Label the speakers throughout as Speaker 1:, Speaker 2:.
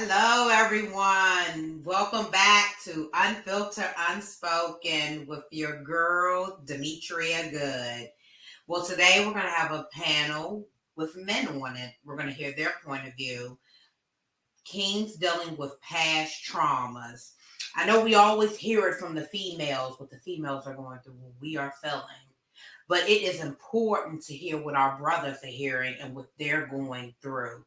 Speaker 1: Hello, everyone. Welcome back to Unfiltered Unspoken with your girl, Demetria Good. Well, today we're going to have a panel with men on it. We're going to hear their point of view. Kings dealing with past traumas. I know we always hear it from the females, what the females are going through, what we are feeling. But it is important to hear what our brothers are hearing and what they're going through.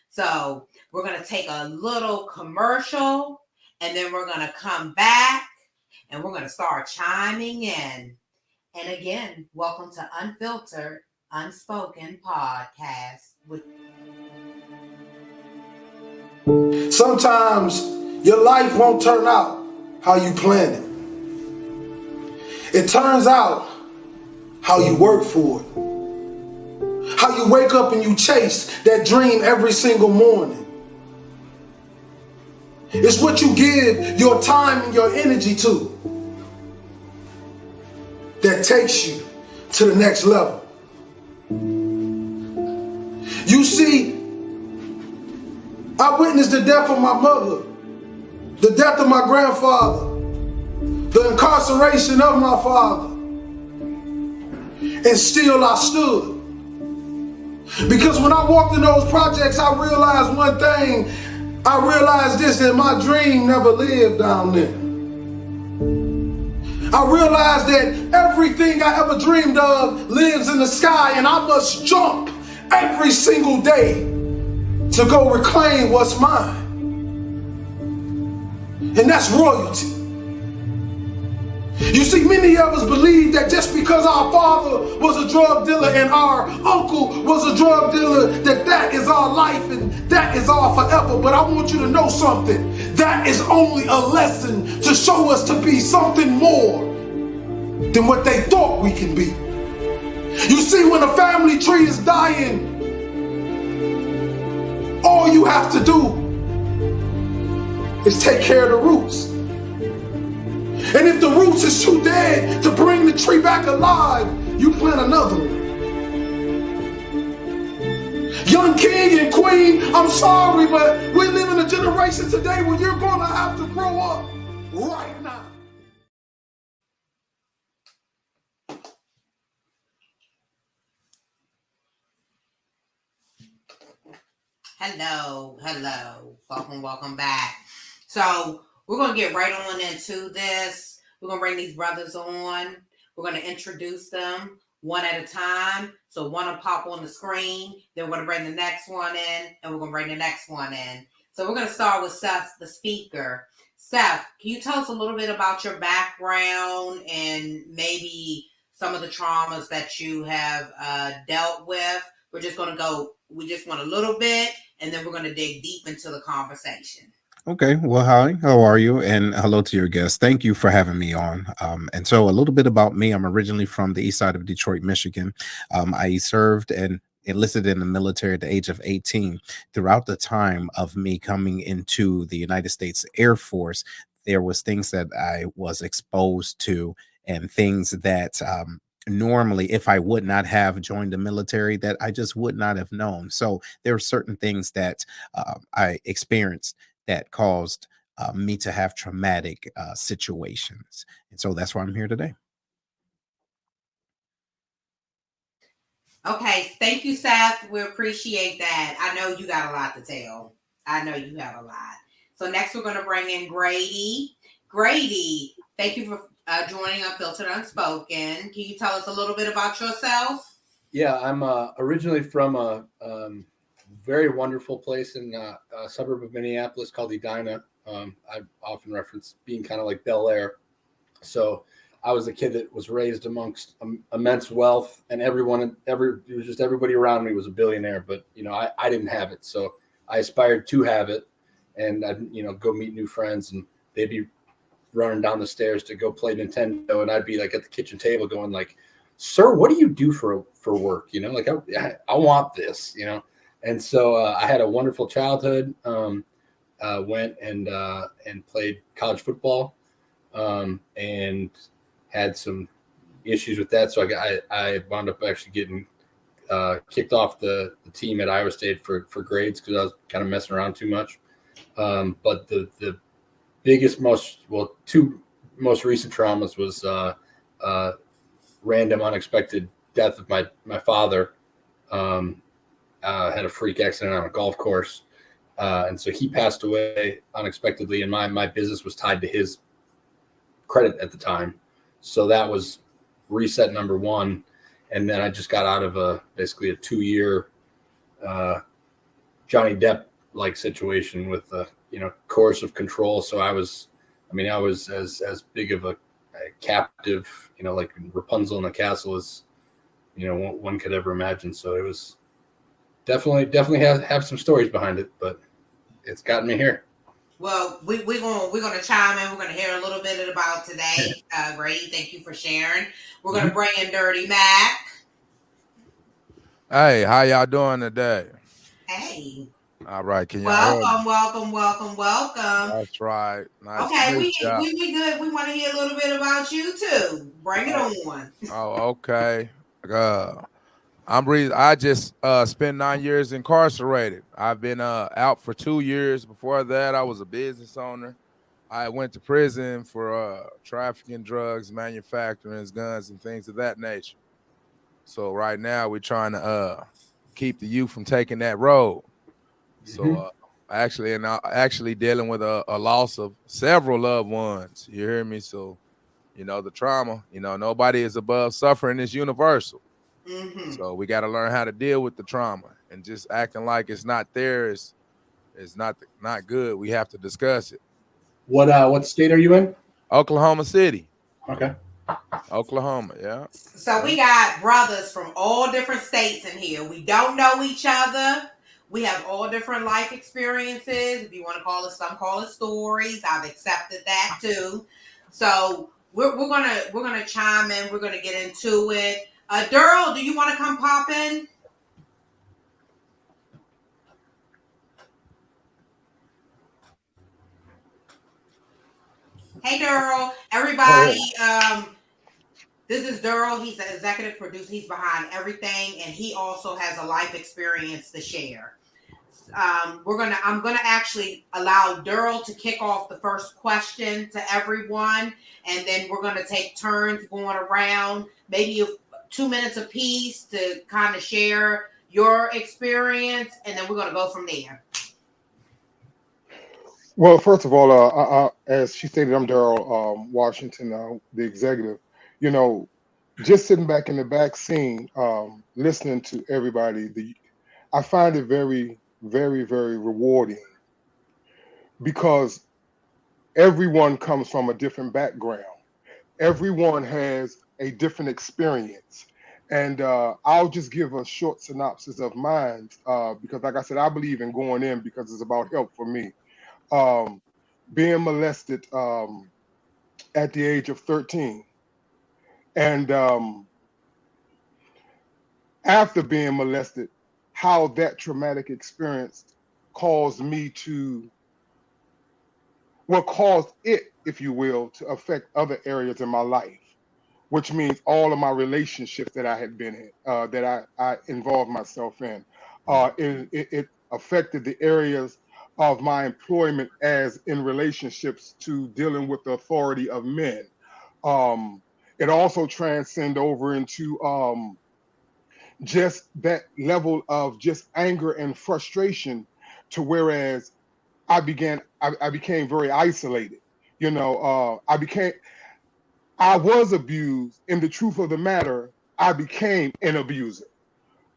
Speaker 1: So we're going to take a little commercial and then we're going to come back and we're going to start chiming in. And again, welcome to Unfiltered Unspoken Podcast.
Speaker 2: Sometimes your life won't turn out how you plan it. It turns out how you work for it. How you wake up and you chase that dream every single morning. It's what you give your time and your energy to that takes you to the next level. You see, I witnessed the death of my mother, the death of my grandfather, the incarceration of my father, and still I stood. Because when I walked in those projects, I realized one thing. I realized this, that my dream never lived down there. I realized that everything I ever dreamed of lives in the sky, and I must jump every single day to go reclaim what's mine. And that's royalty. You see, many of us believe that just because our father was a drug dealer and our uncle was a drug dealer, that is our life and that is our forever. But I want you to know something. That is only a lesson to show us to be something more than what they thought we can be. You see, when a family tree is dying, all you have to do is take care of the roots. And if the roots is too dead to bring the tree back alive, you plant another one. Young king and queen, I'm sorry, but we live in a generation today where you're going to have to grow up right now.
Speaker 1: Hello. Welcome back. So we're going to get right on into this. We're going to bring these brothers on. We're going to introduce them one at a time. So one will pop on the screen. Then we're going to bring the next one in. And we're going to bring the next one in. So we're going to start with Seth, the speaker. Seth, can you tell us a little bit about your background and maybe some of the traumas that you have dealt with? We just want a little bit, and then we're going to dig deep into the conversation.
Speaker 3: Okay. Well, hi, how are you? And hello to your guests. Thank you for having me on. And so a little bit about me. I'm originally from the east side of Detroit, Michigan. I served and enlisted in the military at the age of 18. Throughout the time of me coming into the United States Air Force, there was things that I was exposed to and things that normally, if I would not have joined the military, that I just would not have known. So there are certain things that I experienced that caused me to have traumatic situations. And so that's why I'm here today.
Speaker 1: Okay. Thank you, Seth. We appreciate that. I know you got a lot to tell. I know you have a lot. So next we're going to bring in Grady. Grady, thank you for joining Unfiltered Unspoken. Can you tell us a little bit about yourself?
Speaker 4: Yeah, I'm originally from a very wonderful place in a suburb of Minneapolis called Edina. I often reference being kind of like Bel Air. So I was a kid that was raised amongst immense wealth, and it was just everybody around me was a billionaire, but I didn't have it. So I aspired to have it, and I'd go meet new friends, and they'd be running down the stairs to go play Nintendo, and I'd be like at the kitchen table going like, "Sir, what do you do for work? Like I want this, And so I had a wonderful childhood. Went and played college football, and had some issues with that. So I wound up actually getting kicked off the team at Iowa State for grades because I was kind of messing around too much. But the biggest, two most recent traumas was random, unexpected death of my father. Had a freak accident on a golf course, and so he passed away unexpectedly. And my business was tied to his credit at the time, so that was reset number one. And then I just got out of basically a 2-year Johnny Depp like situation with coercive control. So I was as big of a captive, like Rapunzel in the castle as one could ever imagine. So it was definitely have some stories behind it, but it's gotten me here.
Speaker 1: Well, we're gonna chime in. We're gonna hear a little bit about today. Grady, thank you for sharing. We're gonna bring in Dirty Mac.
Speaker 5: Hey, how y'all doing today?
Speaker 1: Hey.
Speaker 5: All right, can y'all
Speaker 1: Welcome.
Speaker 5: That's right. Nice
Speaker 1: Okay,
Speaker 5: to
Speaker 1: we
Speaker 5: meet y'all.
Speaker 1: good. We want to hear a little bit about you too. Bring it on.
Speaker 5: Oh, okay. I just spent 9 years incarcerated. I've been out for 2 years. Before that, I was a business owner. I went to prison for trafficking drugs, manufacturing guns, and things of that nature. So right now we're trying to keep the youth from taking that road. So actually dealing with a loss of several loved ones. You hear me? So, the trauma, nobody is above suffering. Is universal.
Speaker 1: Mm-hmm.
Speaker 5: So we got to learn how to deal with the trauma, and just acting like it's not there is not good. We have to discuss it.
Speaker 4: What state are you in?
Speaker 5: Oklahoma City.
Speaker 4: Okay.
Speaker 5: Oklahoma, yeah.
Speaker 1: So we got brothers from all different states in here. We don't know each other. We have all different life experiences. If you want to some call it stories. I've accepted that too. So we're gonna chime in. We're gonna get into it. Daryl, do you want to come pop in? Hey, Daryl. Everybody, this is Daryl. He's the executive producer. He's behind everything, and he also has a life experience to share. I'm gonna actually allow Daryl to kick off the first question to everyone, and then we're gonna take turns going around, maybe 2 minutes apiece to kind of share your experience, and then we're gonna go from there.
Speaker 2: Well, first of all, as she stated, I'm Daryl Washington, the executive. Just sitting back in the back scene, listening to everybody, I find it very, very, very rewarding because everyone comes from a different background. Everyone has a different experience. And I'll just give a short synopsis of mine because, like I said, I believe in going in because it's about help for me. Being molested at the age of 13. And after being molested, how that traumatic experience caused it, if you will, to affect other areas in my life, which means all of my relationships that I had been in, that I involved myself in. It affected the areas of my employment as in relationships to dealing with the authority of men. It also transcended over into just that level of just anger and frustration to whereas I became very isolated. I was abused. In the truth of the matter, I became an abuser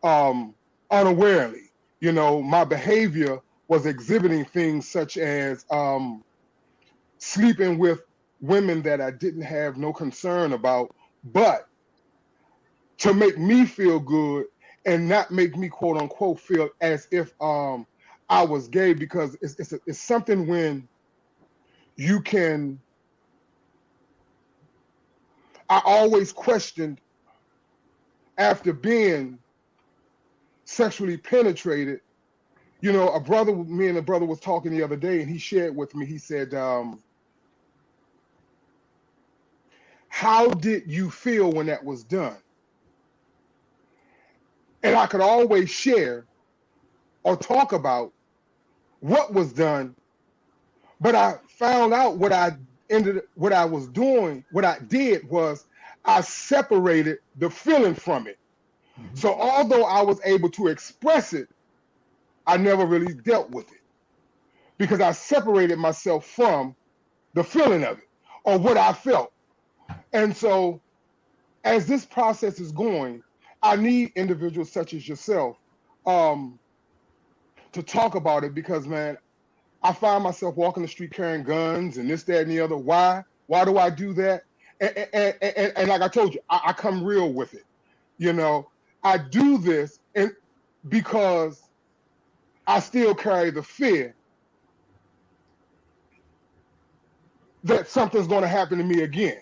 Speaker 2: unawarely. My behavior was exhibiting things such as sleeping with women that I didn't have no concern about, but to make me feel good and not make me quote unquote feel as if I was gay, because it's something when you can. I always questioned after being sexually penetrated. Me and a brother was talking the other day, and he shared with me. He said, "How did you feel when that was done?" And I could always share or talk about what was done
Speaker 6: But I found out what I did was I separated the feeling from it. So although I was able to express it, I never really dealt with it because I separated myself from the feeling of it or what I felt. And so as this process is going, I need individuals such as yourself to talk about it because, man, I find myself walking the street carrying guns and this, that, and the other. Why? Why do I do that? And like I told you, I come real with it. You know, I do this and because I still carry the fear that something's going to happen to me again.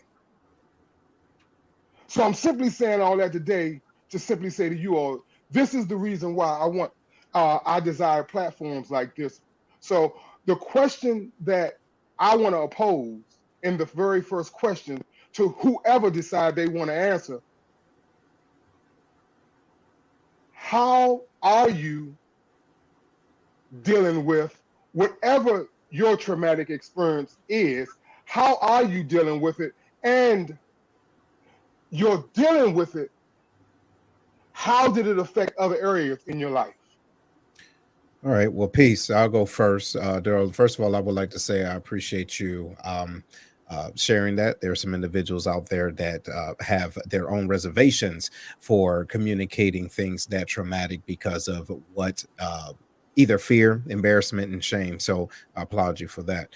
Speaker 6: So I'm simply saying all that today to simply say to you all, this is the reason why I desire platforms like this. So the question that I want to pose in the very first question to whoever decide they want to answer, how are you dealing with whatever your traumatic experience is? How are you dealing with it? And you're dealing with it, how did it affect other areas in your life?
Speaker 3: All right. Well, peace. I'll go first. Daryl, first of all, I would like to say I appreciate you sharing that. There are some individuals out there that have their own reservations for communicating things that traumatic because of what either fear, embarrassment, and shame. So I applaud you for that.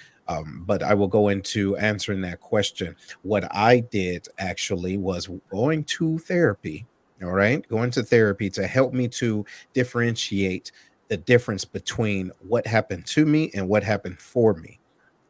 Speaker 3: But I will go into answering that question. What I did actually was going to therapy. All right. Going to therapy to help me to differentiate the difference between what happened to me and what happened for me.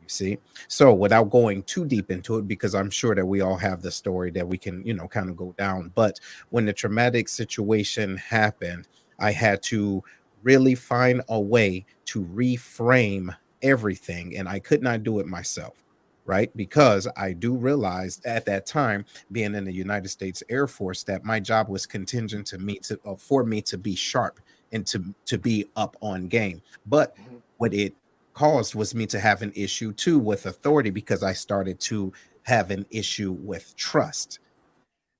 Speaker 3: You see? So without going too deep into it, because I'm sure that we all have the story that we can, kind of go down. But when the traumatic situation happened, I had to really find a way to reframe everything. And I could not do it myself. Right. Because I do realize at that time, being in the United States Air Force, that my job was contingent to me for me to be sharp and to be up on game. But what it caused was me to have an issue too with authority because I started to have an issue with trust.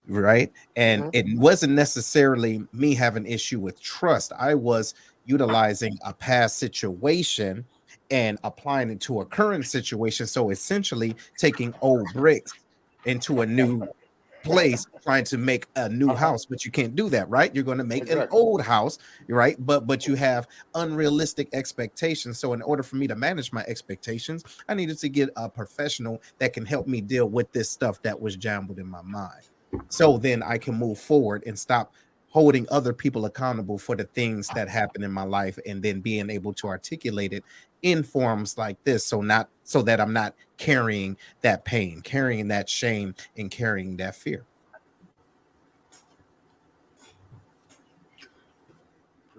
Speaker 3: Right. And it wasn't necessarily me having issue with trust. I was utilizing a past situation and applying it to a current situation. So essentially taking old bricks into a new place, trying to make a new house, but you can't do that, right? You're going to make an old house, right? But you have unrealistic expectations. So in order for me to manage my expectations, I needed to get a professional that can help me deal with this stuff that was jumbled in my mind. So then I can move forward and stop holding other people accountable for the things that happen in my life and then being able to articulate it in forms like this. So that I'm not carrying that pain, carrying that shame, and carrying that fear.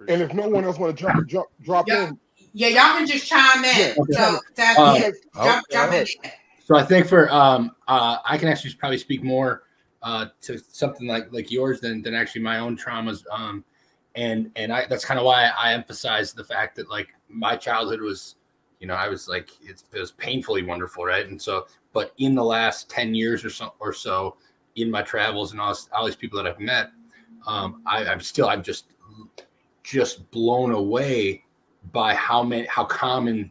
Speaker 6: And if no one else want to drop in.
Speaker 1: Yeah, y'all can just chime in.
Speaker 6: Yeah.
Speaker 1: So jump in.
Speaker 4: So I think for I can actually probably speak more to something like yours than actually my own traumas. And that's kind of why I emphasize the fact that like my childhood was, I was like it was painfully wonderful, right? And so, but in the last 10 years or so in my travels and all these people that I've met, I'm just blown away by how common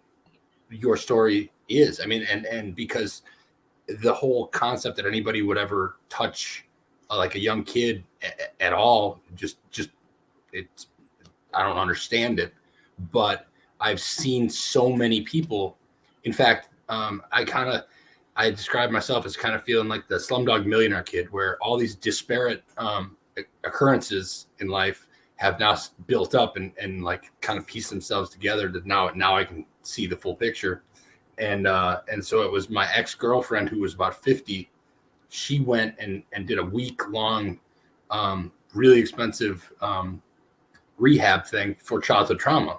Speaker 4: your story is. I mean, and because the whole concept that anybody would ever touch like a young kid at all, just it's, I don't understand it, but I've seen so many people. In fact, I describe myself as kind of feeling like the Slumdog Millionaire kid, where all these disparate occurrences in life have now built up and like kind of pieced themselves together that now I can see the full picture. And so it was my ex-girlfriend who was about 50. She went and did a week-long, really expensive rehab thing for childhood trauma.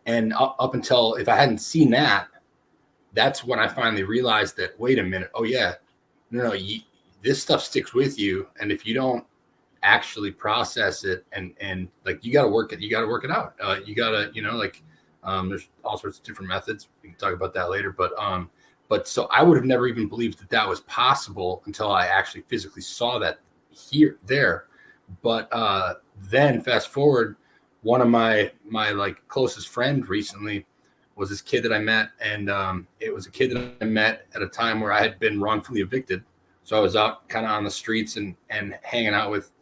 Speaker 4: And up until, if I hadn't seen that, that's when I finally realized that, wait a minute. Oh yeah, no, this stuff sticks with you. And if you don't actually process it and like, you got to work it out. You got to, There's all sorts of different methods. We can talk about that later. But so I would have never even believed that that was possible until I actually physically saw that there. But then fast forward, one of my like closest friend recently was this kid that I met, and it was a kid that I met at a time where I had been wrongfully evicted. So I was out kind of on the streets and hanging out with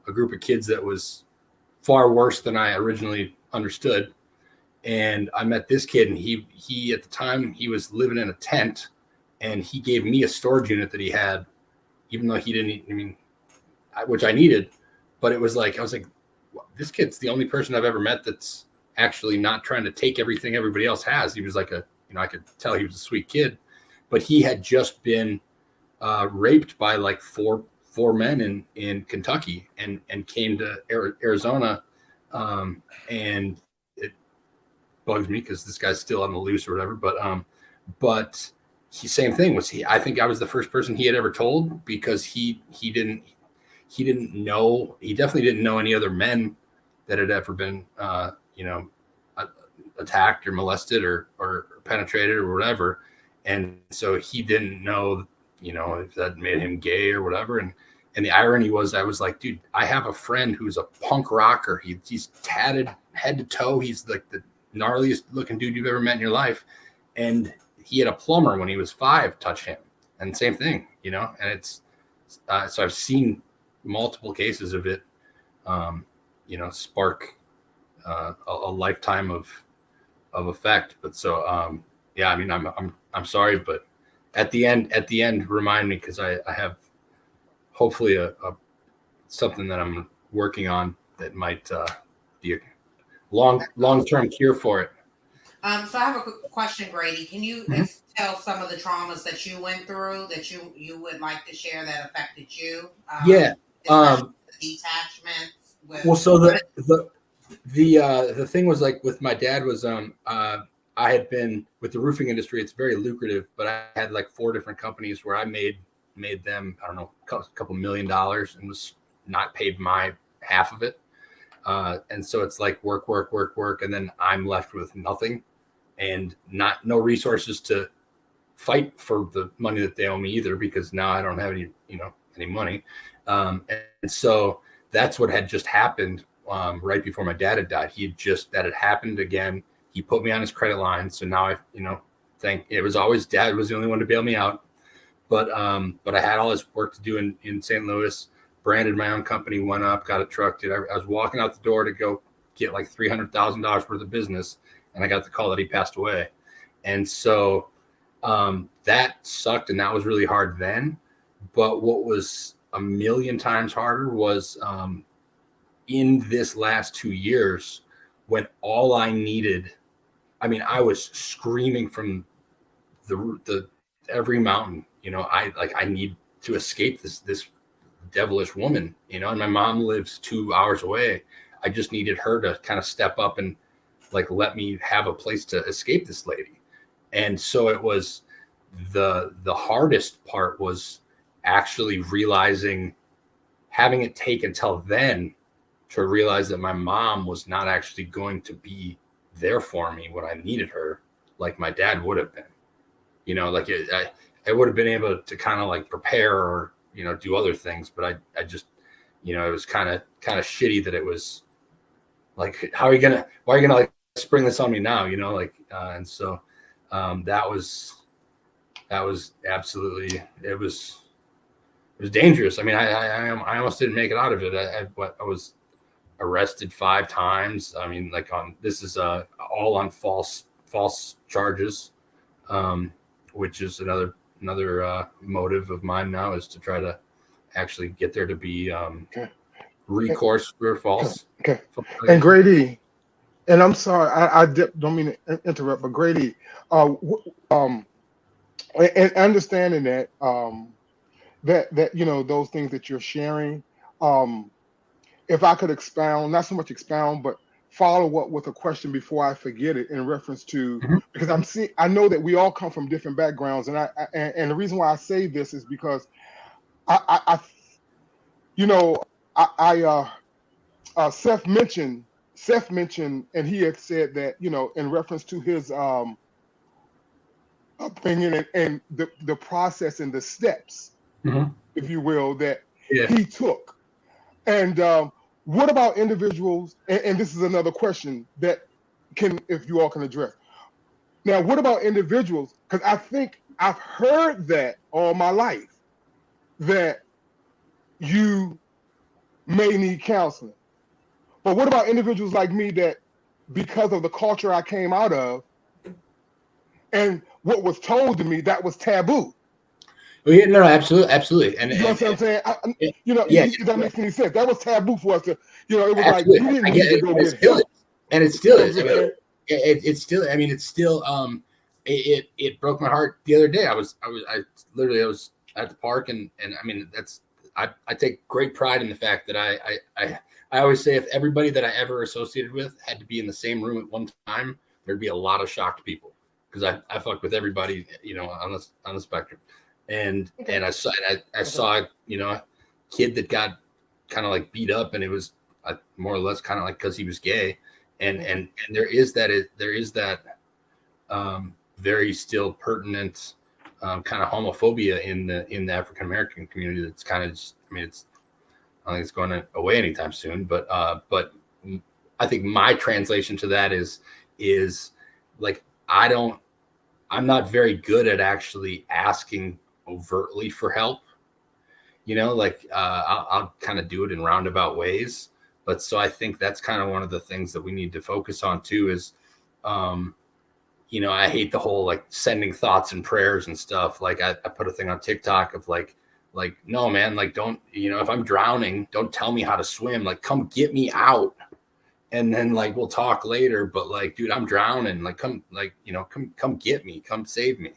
Speaker 4: a group of kids that was far worse than I originally understood. And I met this kid, and he at the time he was living in a tent, and he gave me a storage unit that he had, even though he didn't. I mean, which I needed, but it was like I was like, this kid's the only person I've ever met that's actually not trying to take everything everybody else has. He was like I could tell he was a sweet kid, but he had just been raped by like four men in Kentucky and came to Arizona, and it bugs me because this guy's still on the loose or whatever. But he same thing was I think I was the first person he had ever told, because he definitely didn't know any other men that had ever been attacked or molested or penetrated or whatever, and so he didn't know if that made him gay or whatever. And the irony was, I was like, dude, I have a friend who's a punk rocker. He's tatted head to toe. He's like the gnarliest looking dude you've ever met in your life, and he had a plumber when he was 5 touch him, and same thing, and it's so I've seen multiple cases of it spark a lifetime of effect. But so yeah, I mean, I'm sorry, but at the end remind me, because I have hopefully a something that I'm working on that might be a long-term cure for it.
Speaker 1: So I have a quick question, Grady. Can you tell some of the traumas that you went through that you would like to share that affected you?
Speaker 4: Yeah.
Speaker 1: The detachments.
Speaker 4: Well, so the thing was, like, with my dad was I had been with the roofing industry. It's very lucrative, but I had like 4 different companies where I made them, I don't know, a couple $1 million, and was not paid my half of it. And so it's like work, and then I'm left with nothing, and no resources to fight for the money that they owe me either, because now I don't have any money. And so that's what had just happened right before my dad had died. That had happened again. He put me on his credit line. So now it was always dad was the only one to bail me out. But I had all this work to do in St. Louis, branded my own company, went up, got a truck. I was walking out the door to go get like $300,000 worth of business, and I got the call that he passed away. And so that sucked, and that was really hard then. But what was a million times harder was in this last 2 years, when all I needed, I mean, I was screaming from the every mountain, I need to escape this devilish woman, and my mom lives 2 hours away. I just needed her to kind of step up and like let me have a place to escape this lady. And so it was the hardest part was actually realizing, having it take until then to realize that my mom was not actually going to be there for me when I needed her, like my dad would have been. Like I would have been able to kind of like prepare or do other things, but I just it was kind of shitty that it was like, why are you gonna like spring this on me now, and so that was absolutely, it was dangerous. I mean, I almost didn't make it out of it. I was arrested 5 times. I mean, like this is all on false charges, which is another motive of mine now, is to try to actually get there to be recourse for false.
Speaker 6: Okay. And Grady, and I'm sorry, I don't mean to interrupt, but Grady, and understanding that that those things that you're sharing, if I could expound, not so much expound, but follow up with a question before I forget it, in reference to, because I know that we all come from different backgrounds, and and the reason why I say this is because Seth mentioned Seth mentioned, and he had said that, in reference to his upbringing and the process and the steps, if you will, that he took. And what about individuals? And this is another question that if you all can address. Now, what about individuals? Because I think I've heard that all my life, that you may need counseling. But what about individuals like me that, because of the culture I came out of and what was told to me, that was taboo?
Speaker 7: Well, yeah, no, absolutely. And
Speaker 6: you know what I'm saying? That makes any sense. That was taboo for us to, it was
Speaker 7: absolutely.
Speaker 6: like, you didn't need to go get help.
Speaker 7: And it still is. It's still, I mean, it's still, it broke my heart the other day. I was at the park and I mean, I take great pride in the fact that I always say, if everybody that I ever associated with had to be in the same room at one time, there'd be a lot of shocked people, because I fucked with everybody, on the spectrum. And I saw a kid that got kind of like beat up, and it was more or less kind of like because he was gay, and there is that very still pertinent kind of homophobia in the African American community. That's kind of just, I mean, I don't think it's going away anytime soon, but I think my translation to that is like, I'm not very good at actually asking overtly for help, I'll kind of do it in roundabout ways. But so I think that's kind of one of the things that we need to focus on too, is, I hate the whole like sending thoughts and prayers and stuff. Like I put a thing on TikTok of like, no, man, like, don't, if I'm drowning, don't tell me how to swim, like, come get me out. And then like, we'll talk later, but like, dude, I'm drowning. Like, come get me, come save me.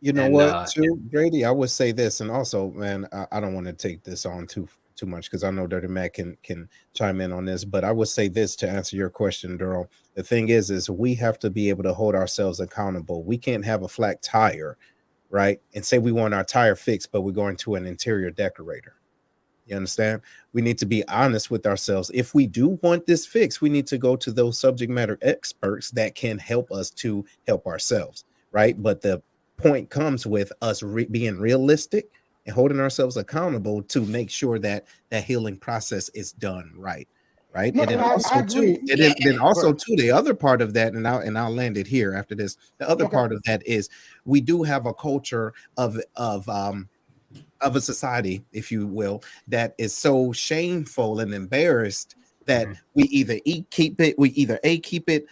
Speaker 3: Too, Brady, I would say this, and also, man, I don't want to take this on too much, because I know Dirty Mac can chime in on this, but I would say this to answer your question, Daryl. The thing is we have to be able to hold ourselves accountable. We can't have a flat tire, right, and say we want our tire fixed, but we're going to an interior decorator. You understand? We need to be honest with ourselves. If we do want this fixed, we need to go to those subject matter experts that can help us to help ourselves, right? But the point comes with us being realistic and holding ourselves accountable to make sure that that healing process is done right.
Speaker 6: No,
Speaker 3: And then also too, the other part of that, and I'll land it here after this. The other part of that is we do have a culture of a society, if you will, that is so shameful and embarrassed that we either keep it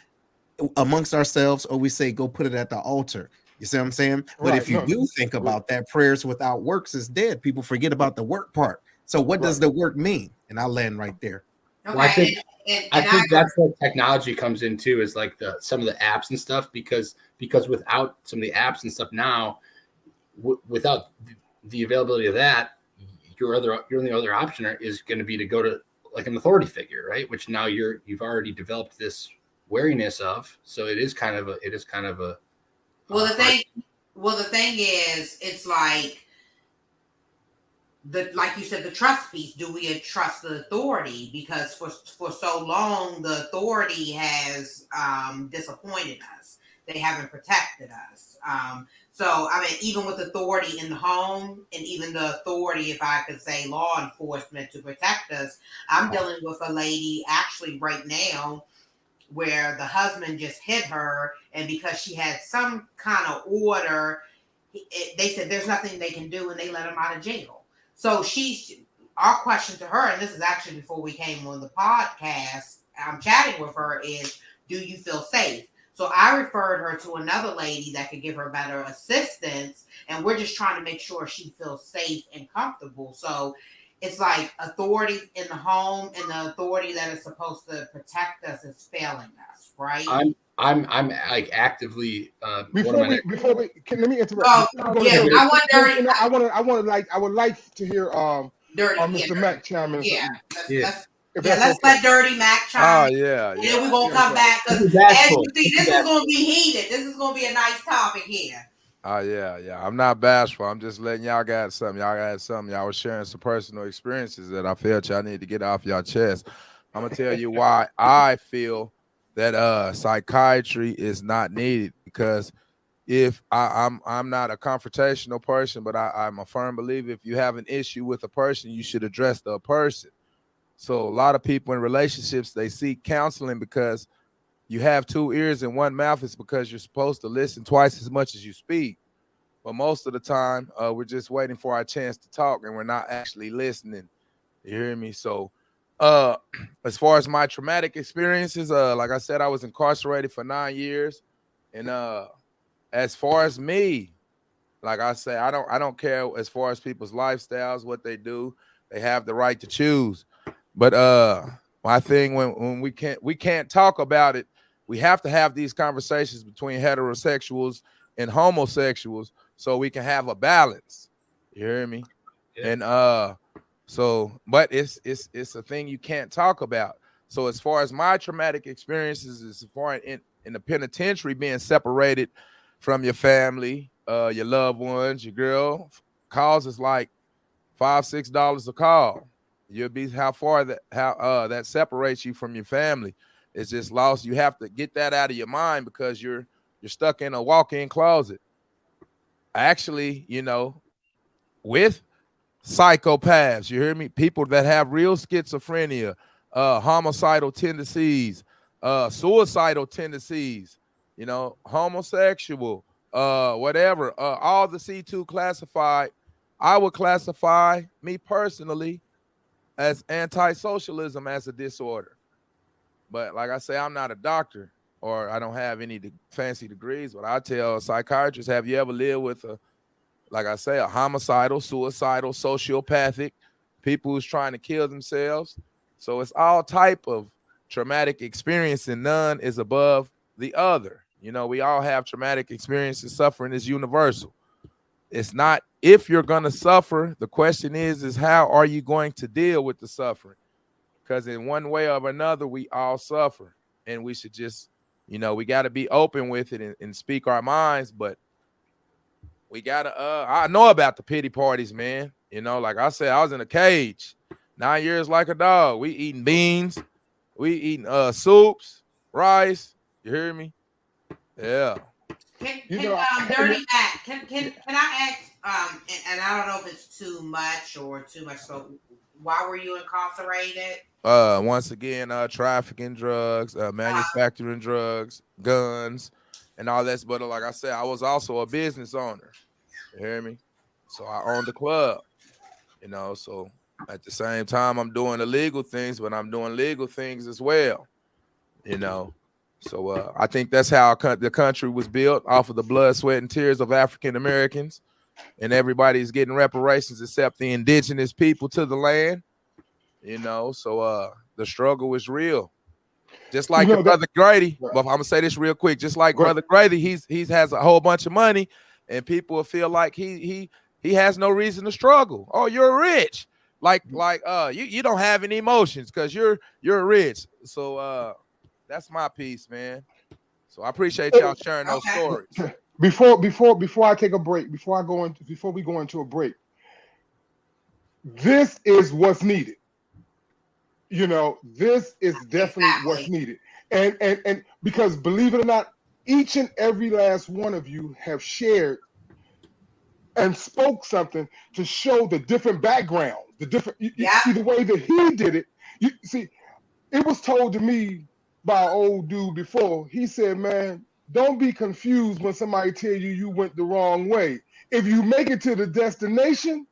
Speaker 3: amongst ourselves, or we say go put it at the altar. You see what I'm saying? But if you do think about that, prayers without works is dead. People forget about the work part. So what does the work mean? And I'll land right there.
Speaker 1: Okay.
Speaker 7: Well, I think that's what technology comes into, is like some of the apps and stuff, because without some of the apps and stuff now, without the availability of that, your only other option is going to be to go to like an authority figure, right? Which now you've already developed this wariness of. So it is kind of a.
Speaker 1: Well, the thing is, it's like like you said, the trust piece. Do we trust the authority? Because for so long, the authority has disappointed us. They haven't protected us. So, I mean, even with authority in the home, and even the authority, if I could say, law enforcement to protect us, I'm dealing with a lady actually right now where the husband just hit her, and because she had some kind of order, they said there's nothing they can do, and they let him out of jail. So our question to her, and this is actually before we came on the podcast, I'm chatting with her, is, do you feel safe? So I referred her to another lady that could give her better assistance, and we're just trying to make sure she feels safe and comfortable. So it's like authority in the home and the authority that is supposed to protect us is failing us, right?
Speaker 7: I'm like actively.
Speaker 6: Before we let me interrupt.
Speaker 1: Oh, yeah,
Speaker 6: I would like to hear Mr. Mac chime in.
Speaker 1: Let's let Dirty Mac chime in.
Speaker 5: Yeah.
Speaker 1: And then we're gonna come back, because as you see, this is gonna be heated. This is gonna be a nice topic here.
Speaker 5: Oh, yeah. I'm not bashful. I'm just letting y'all got something. Y'all was sharing some personal experiences that I felt y'all need to get off y'all chest. I'm gonna tell you why I feel that psychiatry is not needed, because if I'm not a confrontational person, but I'm a firm believer if you have an issue with a person, you should address the person. So a lot of people in relationships, they seek counseling because you have two ears and one mouth. It's because you're supposed to listen twice as much as you speak. But most of the time, we're just waiting for our chance to talk, and we're not actually listening. You hear me? So as far as my traumatic experiences, like I said, I was incarcerated for 9 years. And as far as me, like I say, I don't care as far as people's lifestyles, what they do. They have the right to choose. But my thing, when we can't talk about it, we have to have these conversations between heterosexuals and homosexuals so we can have a balance. You hear me? Yeah. And so, but it's a thing you can't talk about. So as far as my traumatic experiences, as far in the penitentiary, being separated from your family, your loved ones, your girl, calls is like $5-6 a call. You'll be how that separates you from your family. It's just lost. You have to get that out of your mind because you're stuck in a walk-in closet. Actually, with psychopaths, you hear me? People that have real schizophrenia, homicidal tendencies, suicidal tendencies, homosexual, whatever, all the C2 classified. I would classify me personally as anti-socialism as a disorder. But like I say, I'm not a doctor or I don't have any fancy degrees, but I tell psychiatrists, have you ever lived with a homicidal, suicidal, sociopathic, people who's trying to kill themselves? So it's all type of traumatic experience and none is above the other. We all have traumatic experiences. Suffering is universal. It's not if you're going to suffer. The question is how are you going to deal with the suffering? Because in one way or another, we all suffer. And we should just, we got to be open with it and speak our minds. But we got to, I know about the pity parties, man. Like I said, I was in a cage, 9 years like a dog. We eating beans. We eating soups, rice. You hear me? Yeah.
Speaker 1: Dirty Mac, can I ask, and I don't know if it's too much. So why were you incarcerated?
Speaker 5: Once again, trafficking drugs, manufacturing drugs, guns, and all that. But like I said, I was also a business owner. You hear me? So I owned a club, so at the same time, I'm doing illegal things, but I'm doing legal things as well, So I think that's how the country was built, off of the blood, sweat, and tears of African Americans, and everybody's getting reparations except the indigenous people to the land. So the struggle is real. Just like Brother Grady, but I'm gonna say this real quick. Just like Brother Grady, he has a whole bunch of money, and people will feel like he has no reason to struggle. Oh, you're rich, you don't have any emotions because you're rich. So that's my piece, man. So I appreciate y'all sharing those stories.
Speaker 6: Before I take a break, before we go into a break, this is what's needed. This is definitely what's needed. And because believe it or not, each and every last one of you have shared and spoke something to show the different background, the different, you see the way that he did it. You see, it was told to me by an old dude before. He said, man, don't be confused when somebody tell you went the wrong way. If you make it to the destination,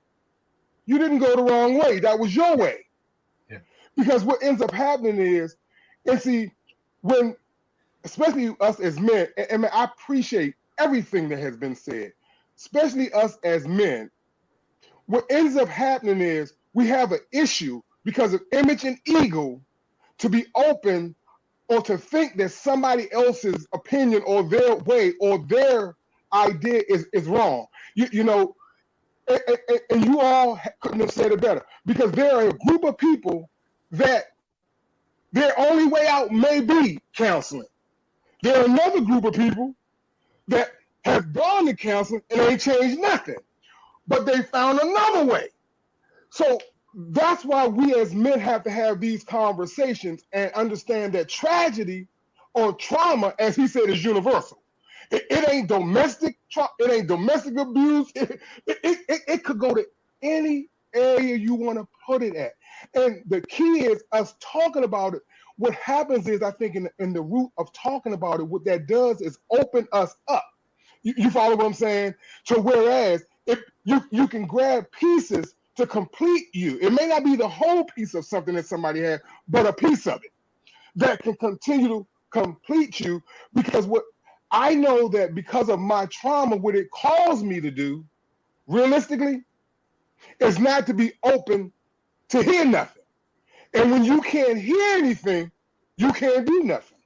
Speaker 6: you didn't go the wrong way. That was your way. Yeah. Because what ends up happening is, and see, when, especially us as men, and I appreciate everything that has been said, especially us as men, what ends up happening is we have an issue because of image and ego to be open or to think that somebody else's opinion or their way or their idea is wrong. And you all couldn't have said it better, because there are a group of people that their only way out may be counseling. There are another group of people that have gone to counseling and ain't changed nothing, but they found another way. So that's why we as men have to have these conversations and understand that tragedy or trauma, as he said, is universal. It ain't domestic it ain't domestic abuse. It could go to any area you want to put it at. And the key is us talking about it. What happens is, I think in the root of talking about it, what that does is open us up. You follow what I'm saying? To whereas if you can grab pieces to complete you. It may not be the whole piece of something that somebody had, but a piece of it that can continue to complete you. Because what I know that because of my trauma, what it caused me to do, realistically, is not to be open to hear nothing. And when you can't hear anything, you can't do nothing.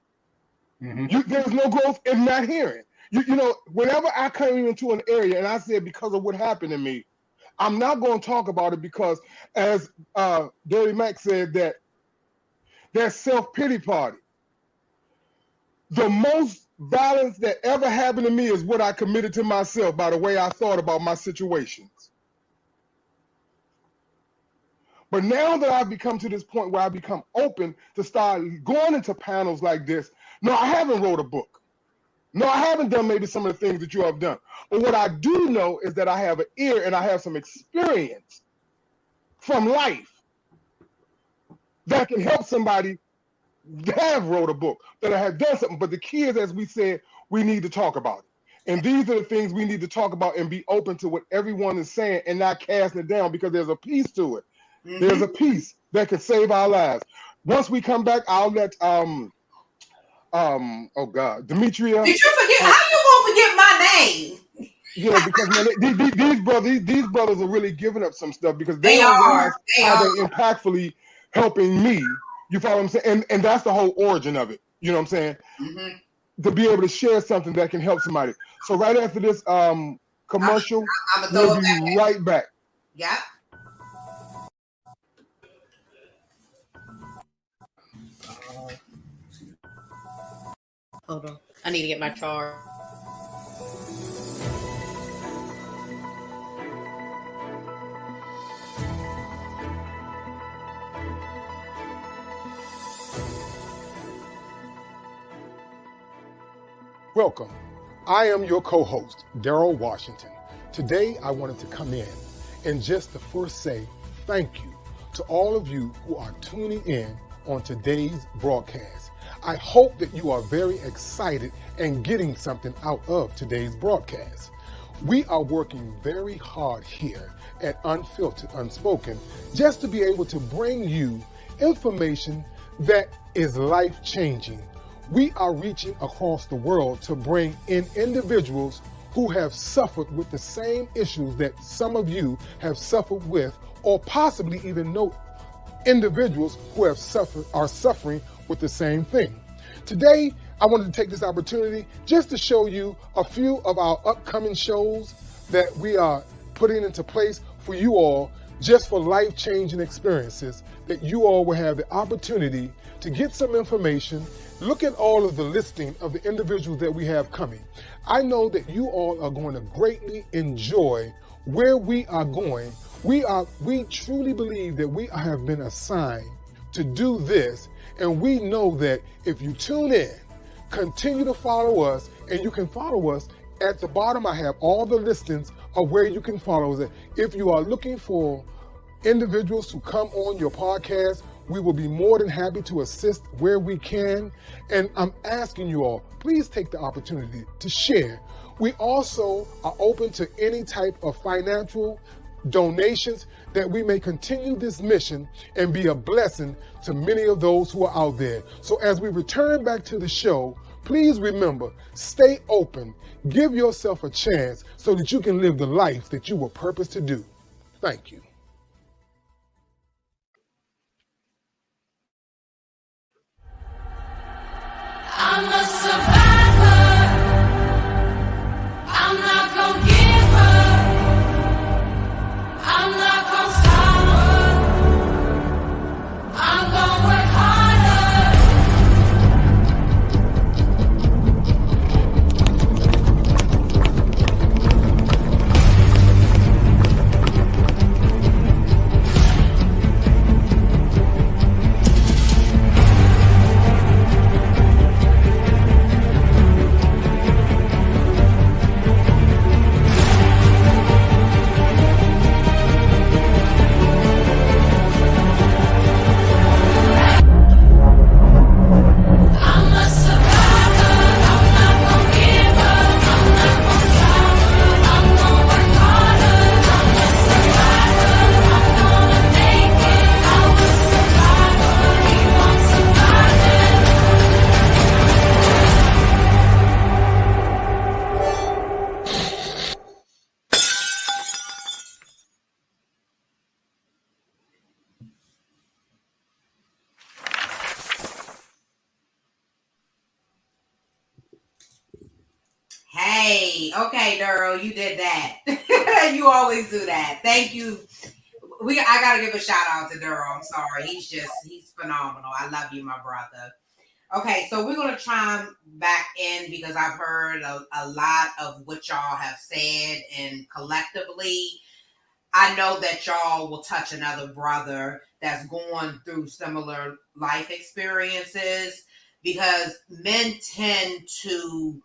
Speaker 6: Mm-hmm. There's no growth in not hearing. You know, whenever I come into an area and I said because of what happened to me, I'm not going to talk about it because, as Dirty Mac said, that self-pity party. The most violence that ever happened to me is what I committed to myself by the way I thought about my situations. But now that I've become to this point where I become open to start going into panels like this, no, I haven't wrote a book. No, I haven't done maybe some of the things that you have done. But what I do know is that I have an ear and I have some experience from life that can help somebody have wrote a book, that I have done something. But the key is, as we said, we need to talk about it. And these are the things we need to talk about and be open to what everyone is saying and not casting it down, because there's a piece to it. Mm-hmm. There's a piece that could save our lives. Once we come back, I'll let oh God, Demetria.
Speaker 1: Did you forget? How you gonna forget my name?
Speaker 6: Yeah, because man, these brothers are really giving up some stuff because they don't realize how they're impactfully helping me. You follow what I'm saying? And that's the whole origin of it. You know what I'm saying? Mm-hmm. To be able to share something that can help somebody. So right after this commercial, we'll be right back.
Speaker 1: Yeah.
Speaker 8: Hold on. I need to get my charge.
Speaker 2: Welcome. I am your co-host, Daryl Washington. Today, I wanted to come in and just to first say thank you to all of you who are tuning in on today's broadcast. I hope that you are very excited and getting something out of today's broadcast. We are working very hard here at Unfiltered Unspoken just to be able to bring you information that is life-changing. We are reaching across the world to bring in individuals who have suffered with the same issues that some of you have suffered with, or possibly even know individuals who have are suffering with the same thing. Today, I wanted to take this opportunity just to show you a few of our upcoming shows that we are putting into place for you all, just for life-changing experiences, that you all will have the opportunity to get some information. Look at all of the listing of the individuals that we have coming. I know that you all are going to greatly enjoy where we are going. We truly believe that we have been assigned to do this, and we know that if you tune in, continue to follow us, and you can follow us. At the bottom, I have all the listings of where you can follow us. If you are looking for individuals to come on your podcast, we will be more than happy to assist where we can. And I'm asking you all, please take the opportunity to share. We also are open to any type of financial donations that we may continue this mission and be a blessing to many of those who are out there. So as we return back to the show, please remember, stay open, give yourself a chance so that you can live the life that you were purposed to do. Thank you.
Speaker 9: I'm a survivor. I'm not gonna give up. I'm not gonna stop. I'm gonna work harder.
Speaker 1: Okay, Daryl, you did that. You always do that. Thank you. I gotta give a shout out to Daryl. I'm sorry. He's phenomenal. I love you, my brother. Okay, so we're gonna chime back in because I've heard a lot of what y'all have said, and collectively, I know that y'all will touch another brother that's going through similar life experiences, because men tend to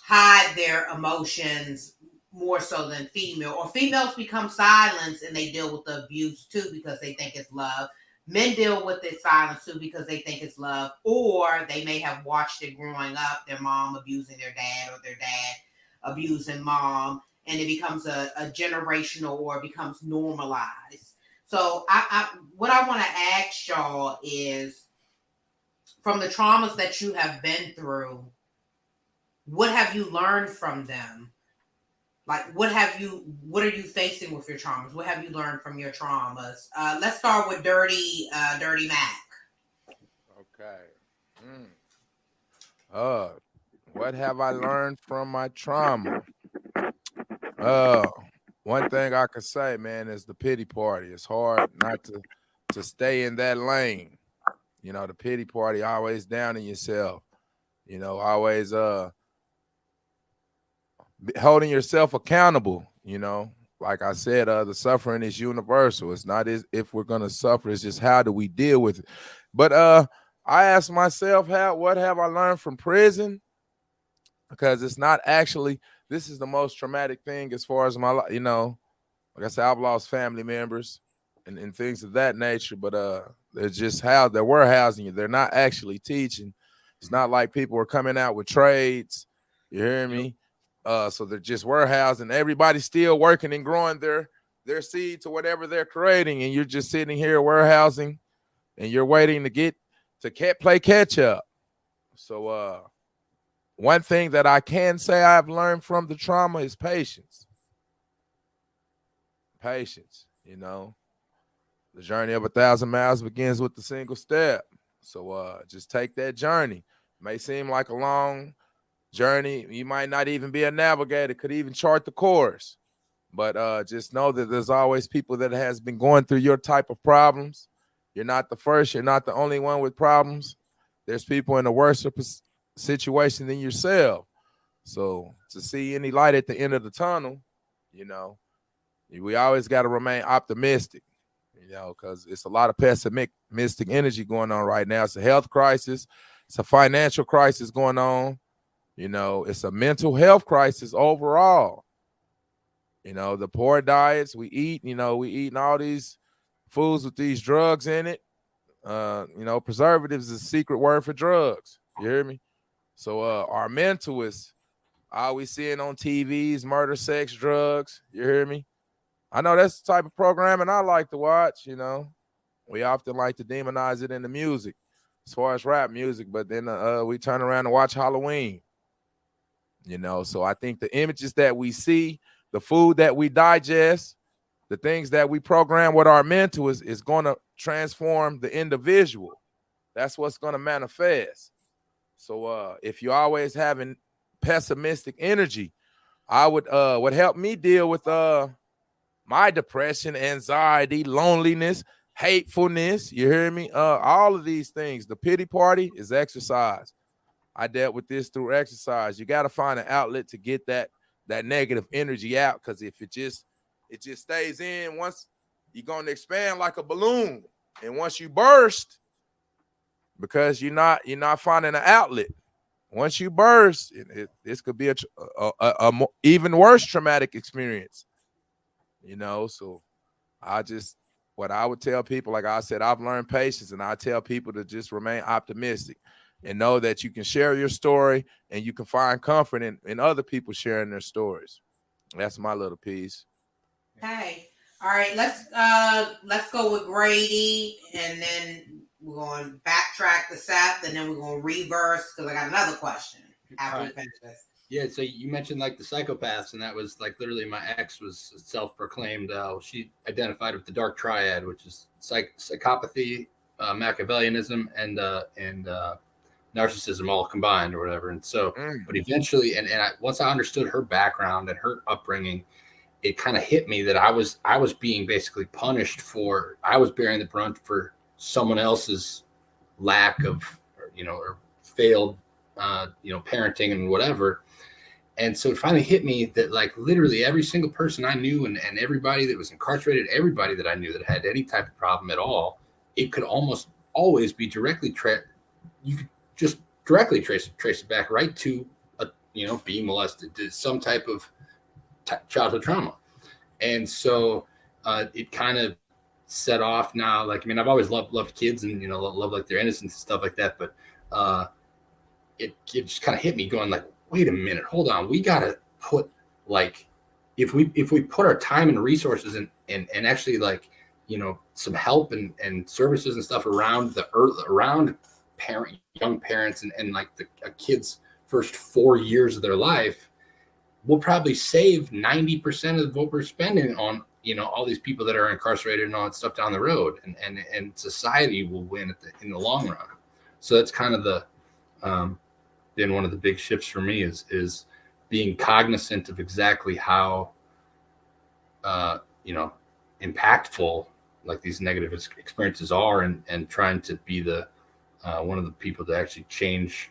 Speaker 1: hide their emotions more so than female, or females become silent and they deal with the abuse too because they think it's love. Men deal with it silence too because they think it's love, or they may have watched it growing up, their mom abusing their dad or their dad abusing mom, and it becomes a generational, or it becomes normalized. So what I want to ask y'all is, from the traumas that you have been through, what have you learned from them? Like, what are you facing with your traumas? What have you learned from your traumas? Let's start with Dirty Mac.
Speaker 5: Okay. What have I learned from my trauma? One thing I could say, man, is the pity party. It's hard not to stay in that lane. You know, the pity party, always down in yourself. You know, always holding yourself accountable. You know, like I said, the suffering is universal. It's not as if we're gonna suffer. It's just how do we deal with it. But I ask myself, what have I learned from prison? Because it's not actually. This is the most traumatic thing as far as my life. You know, like I said, I've lost family members and things of that nature. But they're just how they're warehousing you. They're not actually teaching. It's not like people are coming out with trades. You hear me? So they're just warehousing. Everybody's still working and growing their seed to whatever they're creating, and you're just sitting here warehousing, and you're waiting to play catch up. So one thing that I can say I've learned from the trauma is patience. Patience, you know. The journey of 1,000 miles begins with the single step. So just take that journey. It may seem like a long journey. You might not even be a navigator, could even chart the course. But just know that there's always people that has been going through your type of problems. You're not the first. You're not the only one with problems. There's people in a worse situation than yourself. So to see any light at the end of the tunnel, you know, we always got to remain optimistic, you know, because it's a lot of pessimistic energy going on right now. It's a health crisis. It's a financial crisis going on. You know, it's a mental health crisis overall. You know, the poor diets we eat, you know, we eating all these foods with these drugs in it. You know, preservatives is a secret word for drugs. You hear me? So our mental is all we seeing on TVs, murder, sex, drugs. You hear me? I know that's the type of programming I like to watch, you know. We often like to demonize it in the music as far as rap music, but then we turn around and watch Halloween. You know, so I think the images that we see, the food that we digest, the things that we program with our mental is going to transform the individual. That's what's going to manifest. So if you're always having pessimistic energy, I would what helped me deal with my depression, anxiety, loneliness, hatefulness. You hear me? All of these things. The pity party is exercise. I dealt with this through exercise. You got to find an outlet to get that negative energy out, because if it just stays in, once you're going to expand like a balloon, and once you burst, because you're not finding an outlet, once you burst, this could be a more, even worse traumatic experience, you know. So what I would tell people, like I said, I've learned patience, and I tell people to just remain optimistic and know that you can share your story and you can find comfort in other people sharing their stories. That's my little piece.
Speaker 1: Okay. All right. Let's go with Grady, and then we're going to backtrack to Seth, and then we're going to reverse because I got another question after we finish this.
Speaker 7: Yeah, so you mentioned like the psychopaths, and that was like literally my ex was self-proclaimed. She identified with the dark triad, which is psychopathy, Machiavellianism, and narcissism all combined or whatever. And so,
Speaker 5: Mm.
Speaker 7: but eventually, once I understood her background and her upbringing, it kind of hit me that I was being basically punished I was bearing the brunt for someone else's lack of, or failed, parenting and whatever. And so it finally hit me that like literally every single person I knew and everybody that was incarcerated, everybody that I knew that had any type of problem at all, it could almost always be you could just directly trace it back right to being molested, to some type of childhood trauma. And so it kind of set off now. Like, I mean, I've always loved kids and, love like their innocence and stuff like that. But it just kind of hit me going like, wait a minute, hold on. We got to put like, if we put our time and resources and actually like, some help and services and stuff around young parents and like a kid's first 4 years of their life, we'll probably save 90% of what we're spending on, all these people that are incarcerated and all that stuff down the road, and society will win in the long run. So that's kind of been one of the big shifts for me is being cognizant of exactly how, impactful like these negative experiences are, and trying to be the one of the people to actually change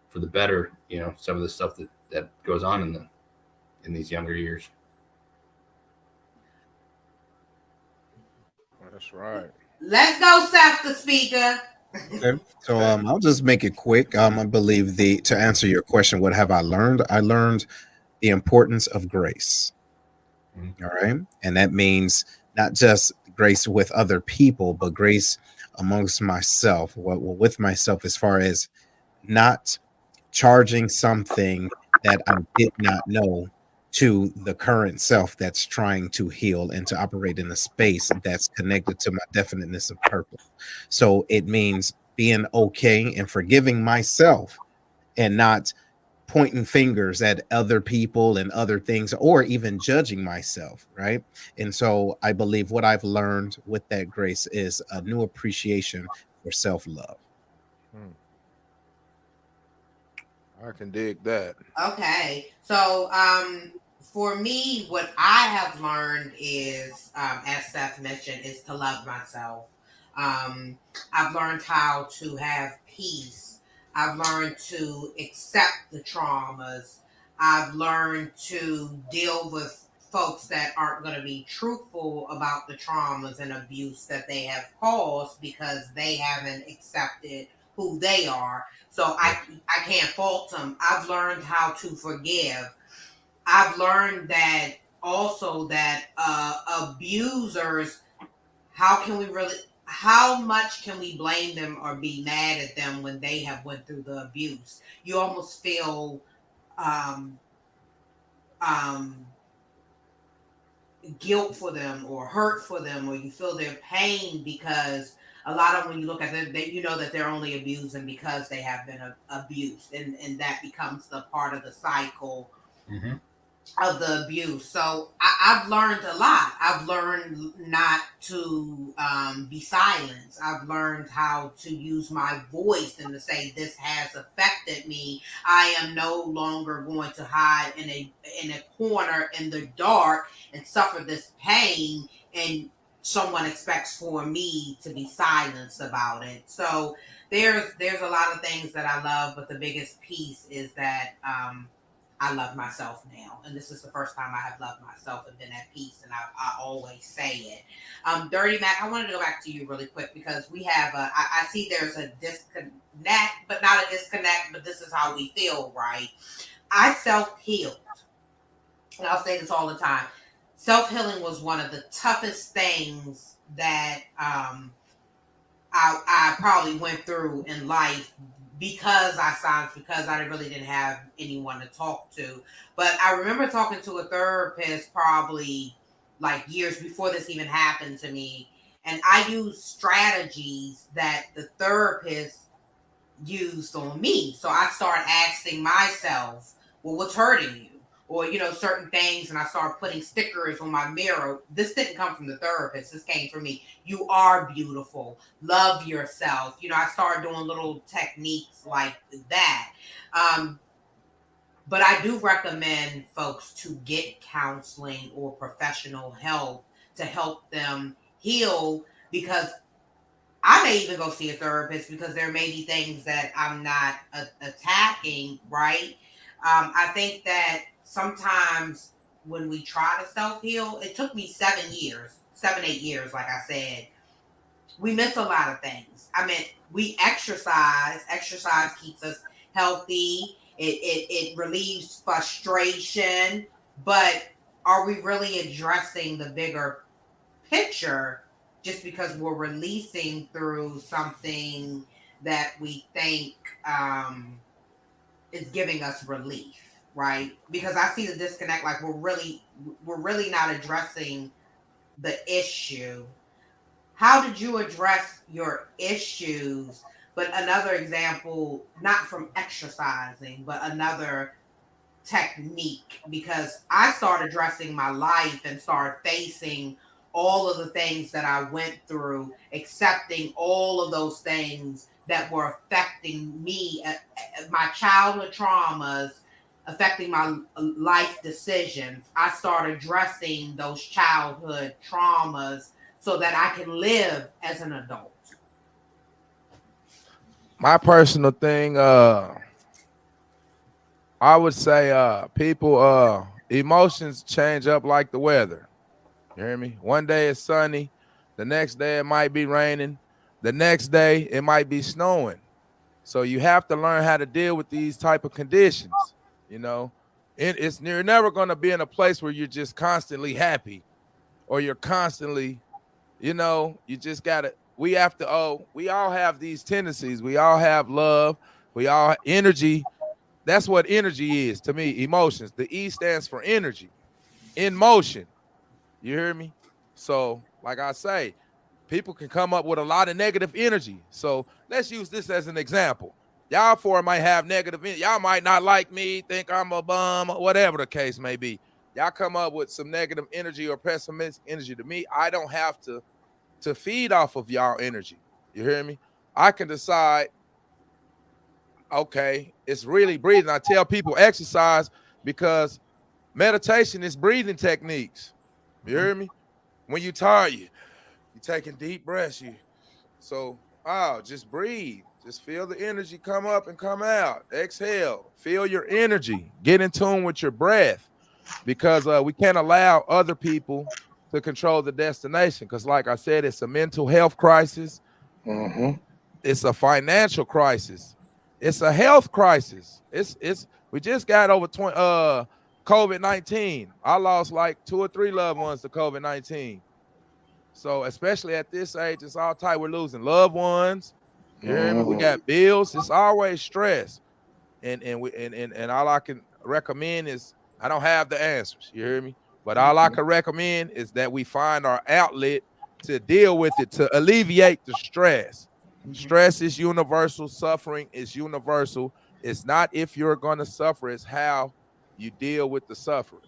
Speaker 7: for the better, some of the stuff that goes on in these younger years.
Speaker 5: That's right.
Speaker 1: Let's go, Seth, the speaker.
Speaker 3: Okay. So I'll just make it quick. I believe to answer your question, what have I learned? I learned the importance of grace. All right. And that means not just grace with other people, but grace amongst myself, with myself, as far as not charging something that I did not know to the current self that's trying to heal and to operate in a space that's connected to my definiteness of purpose. So it means being okay and forgiving myself and not pointing fingers at other people and other things, or even judging myself, right? And so I believe what I've learned with that grace is a new appreciation for self-love.
Speaker 5: I can dig that.
Speaker 1: Okay. So for me, what I have learned is, as Seth mentioned, is to love myself. I've learned how to have peace. I've learned to accept the traumas. I've learned to deal with folks that aren't going to be truthful about the traumas and abuse that they have caused because they haven't accepted who they are. So I can't fault them. I've learned how to forgive. I've learned that also that abusers, how much can we blame them or be mad at them when they have went through the abuse? You almost feel guilt for them or hurt for them, or you feel their pain, because a lot of when you look at them, you know that they're only abusing because they have been abused, and that becomes the part of the cycle of the abuse. So I've learned a lot. I've learned not to be silenced. I've learned how to use my voice and to say, this has affected me. I am no longer going to hide in a corner in the dark and suffer this pain, and someone expects for me to be silenced about it. So there's a lot of things that I love, but the biggest piece is that I love myself now, and this is the first time I have loved myself and been at peace, and I always say it. Dirty Mac, I wanted to go back to you really quick because we have I see there's a disconnect, but not a disconnect, but this is how we feel, right? I self-healed, and I'll say this all the time. Self-healing was one of the toughest things that I probably went through in life, because I really didn't have anyone to talk to. But I remember talking to a therapist probably like years before this even happened to me. And I used strategies that the therapist used on me. So I started asking myself, well, what's hurting you? or certain things, and I started putting stickers on my mirror. This didn't come from the therapist. This came from me. You are beautiful. Love yourself. I started doing little techniques like that. But I do recommend folks to get counseling or professional help to help them heal, because I may even go see a therapist because there may be things that I'm not attacking, right? I think that sometimes when we try to self-heal, it took me 7 years, 8 years, like I said. We miss a lot of things. I mean, we exercise. Exercise keeps us healthy. It relieves frustration. But are we really addressing the bigger picture just because we're releasing through something that we think is giving us relief, right? Because I see the disconnect, like we're really not addressing the issue. How did you address your issues? But another example, not from exercising, but another technique, because I started addressing my life and started facing all of the things that I went through, accepting all of those things that were affecting me, my childhood traumas, affecting my life decisions. I started addressing those childhood traumas so that I can live as an adult.
Speaker 5: My personal thing, I would say people emotions change up like the weather. You hear me? One day it's sunny, the next day it might be raining, the next day it might be snowing. So you have to learn how to deal with these type of conditions. You're never going to be in a place where you're just constantly happy, or you're constantly, you just gotta. We all have these tendencies. We all have love. We all energy. That's what energy is to me. Emotions. The E stands for energy, in motion. You hear me? So, like I say, people can come up with a lot of negative energy. So let's use this as an example. Y'all four might have negative energy. Y'all might not like me, think I'm a bum, whatever the case may be. Y'all come up with some negative energy or pessimistic energy to me. I don't have to feed off of y'all energy. You hear me? I can decide, okay, it's really breathing. I tell people exercise because meditation is breathing techniques. You hear me? When you're tired, you're taking deep breaths. Just breathe. Just feel the energy come up and come out. Exhale. Feel your energy. Get in tune with your breath, because we can't allow other people to control the destination. Because, like I said, it's a mental health crisis.
Speaker 6: Mm-hmm.
Speaker 5: It's a financial crisis. It's a health crisis. We just got over COVID-19. I lost like 2 or 3 loved ones to COVID-19. So especially at this age, it's all tight. We're losing loved ones. You hear me? We got bills. It's always stress. And all I can recommend is, I don't have the answers. You hear me? But all I can recommend is that we find our outlet to deal with it, to alleviate the stress. Stress is universal. Suffering is universal. It's not if you're going to suffer, it's how you deal with the suffering.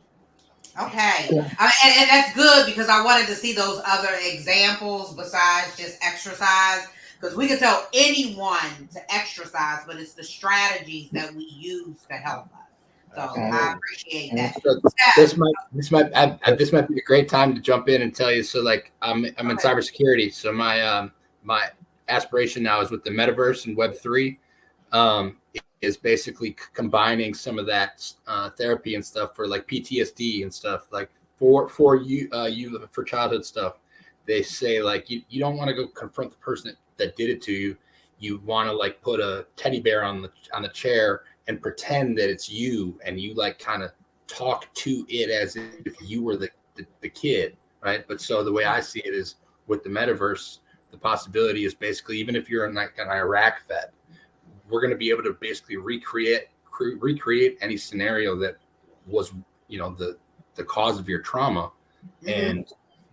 Speaker 1: Okay. And that's good, because I wanted to see those other examples besides just exercise, because we can tell anyone to exercise, but it's the strategies that we use to help us. So I appreciate that.
Speaker 7: This might be a great time to jump in and tell you. So, like, I'm in cybersecurity. So my aspiration now is with the metaverse and Web3. Is basically combining some of that therapy and stuff for like PTSD and stuff, like for childhood stuff. They say, like, you don't want to go confront the person that did it to you. You want to, like, put a teddy bear on the chair and pretend that it's you, and you, like, kind of talk to it as if you were the kid, right? But so the way I see it is, with the metaverse, the possibility is basically, even if you're like an Iraq vet, we're going to be able to basically recreate any scenario that was, the cause of your trauma. Mm-hmm.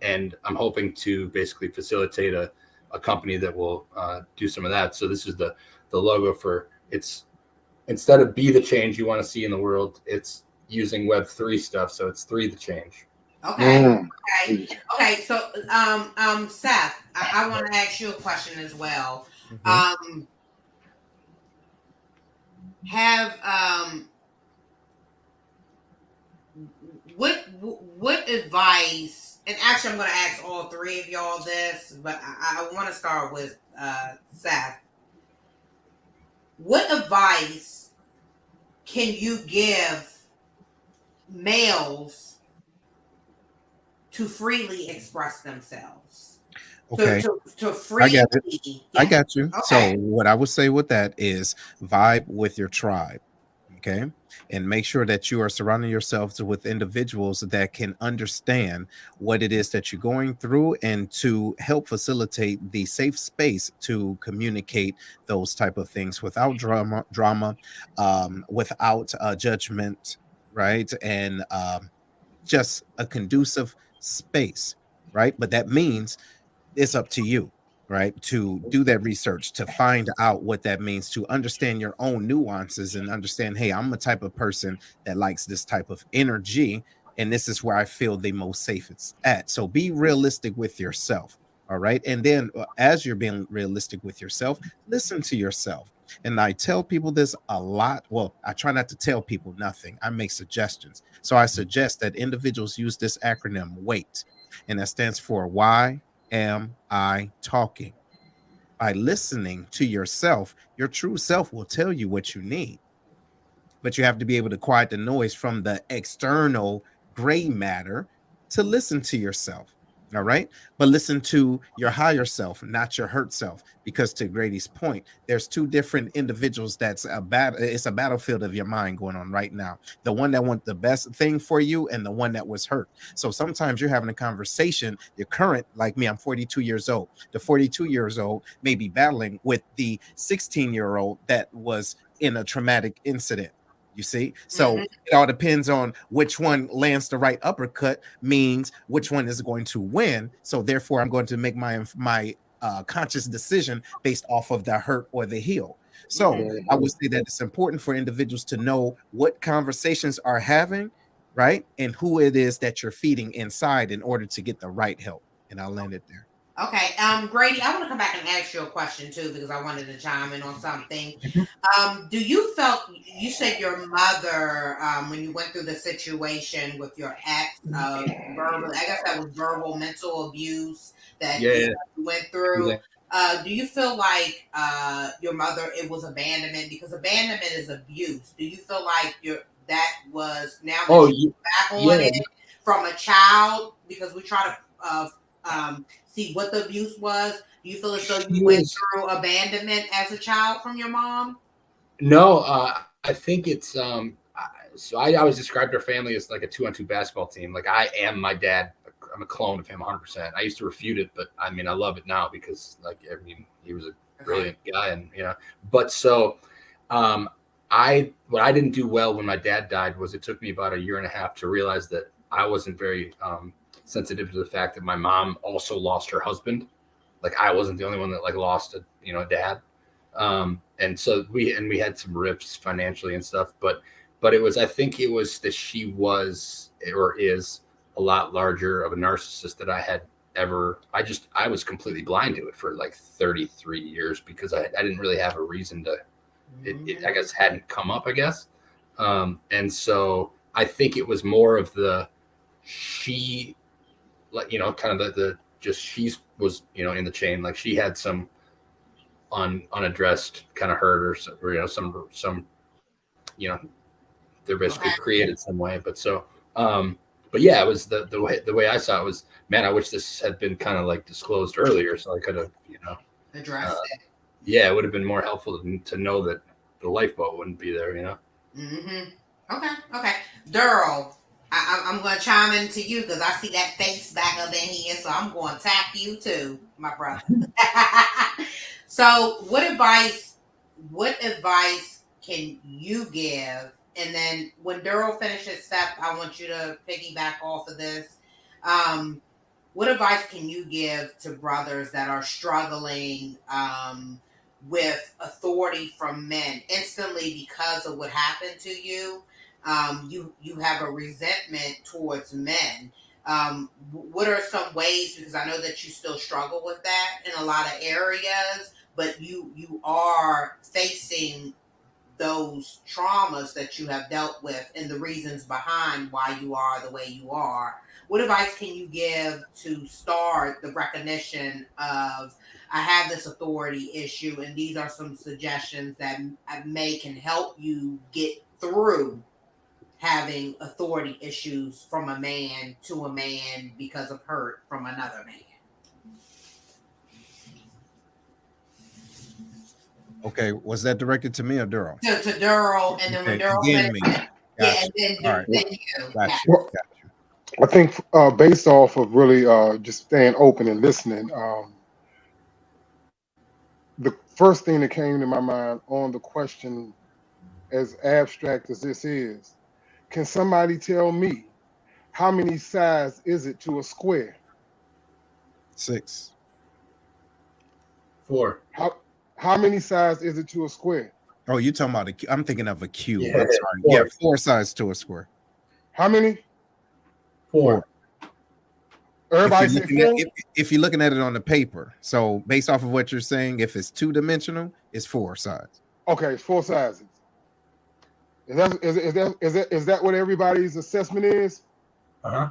Speaker 7: And I'm hoping to basically facilitate a company that will do some of that. So this is the logo for, it's, instead of be the change you want to see in the world, it's using Web3 stuff. So it's 3 the change.
Speaker 1: Okay. Okay. So, Seth, I want to ask you a question as well. What advice? And actually, I'm going to ask all 3 of y'all this, but I want to start with Seth. What advice can you give males to freely express themselves?
Speaker 3: Okay.
Speaker 1: To freely.
Speaker 3: I got it. I got you.
Speaker 1: Okay.
Speaker 3: So what I would say with that is vibe with your tribe. Okay. And make sure that you are surrounding yourselves with individuals that can understand what it is that you're going through and to help facilitate the safe space to communicate those type of things without drama, without judgment, right? And just a conducive space, right? But that means it's up to you, right, to do that research, to find out what that means, to understand your own nuances and understand, hey, I'm a type of person that likes this type of energy, and this is where I feel the most safe it's at. So be realistic with yourself. All right. And then as you're being realistic with yourself, listen to yourself. And I tell people this a lot. Well, I try not to tell people nothing. I make suggestions. So I suggest that individuals use this acronym WAIT, and that stands for why am I talking? By listening to yourself, your true self will tell you what you need. But you have to be able to quiet the noise from the external gray matter to listen to yourself. All right. But listen to your higher self, not your hurt self, because to Grady's point, there's 2 different individuals. It's a battlefield of your mind going on right now. The one that wants the best thing for you and the one that was hurt. So sometimes you're having a conversation. Your current, like me, I'm 42 years old. The 42 years old may be battling with the 16-year-old that was in a traumatic incident. You see, so it all depends on which one lands the right uppercut, means which one is going to win. So therefore, I'm going to make my conscious decision based off of the hurt or the heal. So I would say that it's important for individuals to know what conversations are having, right, and who it is that you're feeding inside in order to get the right help. And I'll land it there.
Speaker 1: Okay, Grady, I want to come back and ask you a question too, because I wanted to chime in on something. Do you you said your mother, when you went through the situation with your ex, verbal, I guess that was verbal mental abuse that you went through. Do you feel like your mother, it was abandonment? Because abandonment is abuse. Do you feel like that was now that you back on it from a child? Because we try to see what the abuse was. Do you feel as though you went through abandonment as a child from your mom?
Speaker 7: No, I think it's so I always described our family as like a 2-on-2 basketball team. Like I am my dad. I'm a clone of him 100%. I used to refute it, but I mean, I love it now because he was a brilliant guy, and but so what I didn't do well when my dad died was it took me about 1.5 years to realize that I wasn't very sensitive to the fact that my mom also lost her husband. Like I wasn't the only one that like lost a dad. And so we had some rifts financially and stuff, but I think it was that she was or is a lot larger of a narcissist that I had ever. I was completely blind to it for like 33 years because I didn't really have a reason to. It I guess hadn't come up. I guess, and so I think it was more of the she, like kind of the just she was in the chain, like she had some unaddressed kind of hurt or some they're basically created some way, but so but yeah, it was the way I saw it was, man, I wish this had been kind of like disclosed earlier so I could have
Speaker 1: addressed it.
Speaker 7: Yeah, it would have been more helpful to know that the lifeboat wouldn't be there.
Speaker 1: Okay, Daryl, I'm going to chime into you because I see that face back up in here, so I'm going to tap you too, my brother. So what advice can you give? And then when Daryl finishes step, I want you to piggyback off of this. What advice can you give to brothers that are struggling with authority from men instantly because of what happened to you? you have a resentment towards men. What are some ways? Because I know that you still struggle with that in a lot of areas, but you are facing those traumas that you have dealt with and the reasons behind why you are the way you are. What advice can you give to start the recognition of I have this authority issue, and these are some suggestions that can help you get through having authority issues from a man to a man because of hurt from another man?
Speaker 3: Okay, was that directed to me or Daryl?
Speaker 1: To Daryl, and then when Daryl
Speaker 3: Again, me.
Speaker 1: yeah,
Speaker 3: Gotcha.
Speaker 1: and then,
Speaker 3: All right.
Speaker 1: then you.
Speaker 3: Got
Speaker 1: Yeah.
Speaker 3: you.
Speaker 6: Well,
Speaker 3: Got you.
Speaker 6: I think based off of really just staying open and listening, the first thing that came to my mind on the question, as abstract as this is, can somebody tell me how many sides is it to a square?
Speaker 3: 6.
Speaker 7: 4.
Speaker 6: How many sides is it to a square?
Speaker 3: Oh, you talking about I'm thinking of a cube.
Speaker 7: Yeah.
Speaker 3: I'm sorry.
Speaker 7: 4.
Speaker 3: Yeah, 4 sides to a square.
Speaker 6: How many?
Speaker 7: 4.
Speaker 6: Everybody say four?
Speaker 3: If you're looking at it on the paper, so based off of what you're saying, if it's 2-dimensional, it's 4 sides.
Speaker 6: Okay, it's 4 sizes. Is that what everybody's assessment is?
Speaker 7: Uh-huh.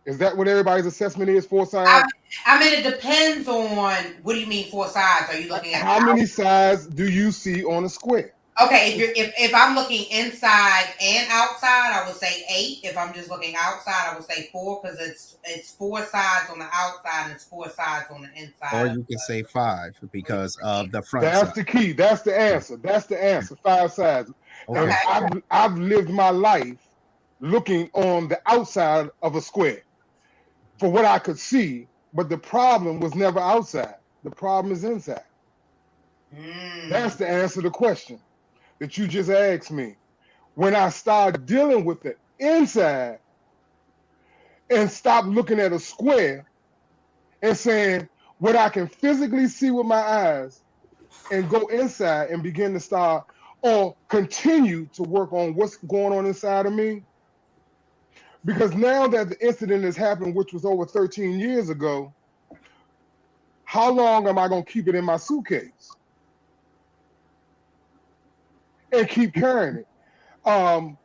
Speaker 6: Is that what everybody's assessment is? 4 sides?
Speaker 1: I mean, it depends on what do you mean 4 sides? Are you looking at
Speaker 6: How many sides do you see on a square?
Speaker 1: Okay, if I'm looking inside and outside, I would say 8. If I'm just looking outside, I would say 4 because it's 4 sides on the outside and it's 4 sides on the inside.
Speaker 3: Or you can say 5 because of the front
Speaker 6: That's
Speaker 3: side.
Speaker 6: the key. That's the answer. That's the answer. 5 sides.
Speaker 3: Okay.
Speaker 6: And I've lived my life looking on the outside of a square for what I could see, but the problem was never outside. The problem is inside. That's the answer to the question that you just asked me. When I start dealing with the inside and stop looking at a square and saying what I can physically see with my eyes and go inside and begin to start or continue to work on what's going on inside of me. Because now that the incident has happened, which was over 13 years ago, how long am I going to keep it in my suitcase and keep carrying it?
Speaker 1: Well,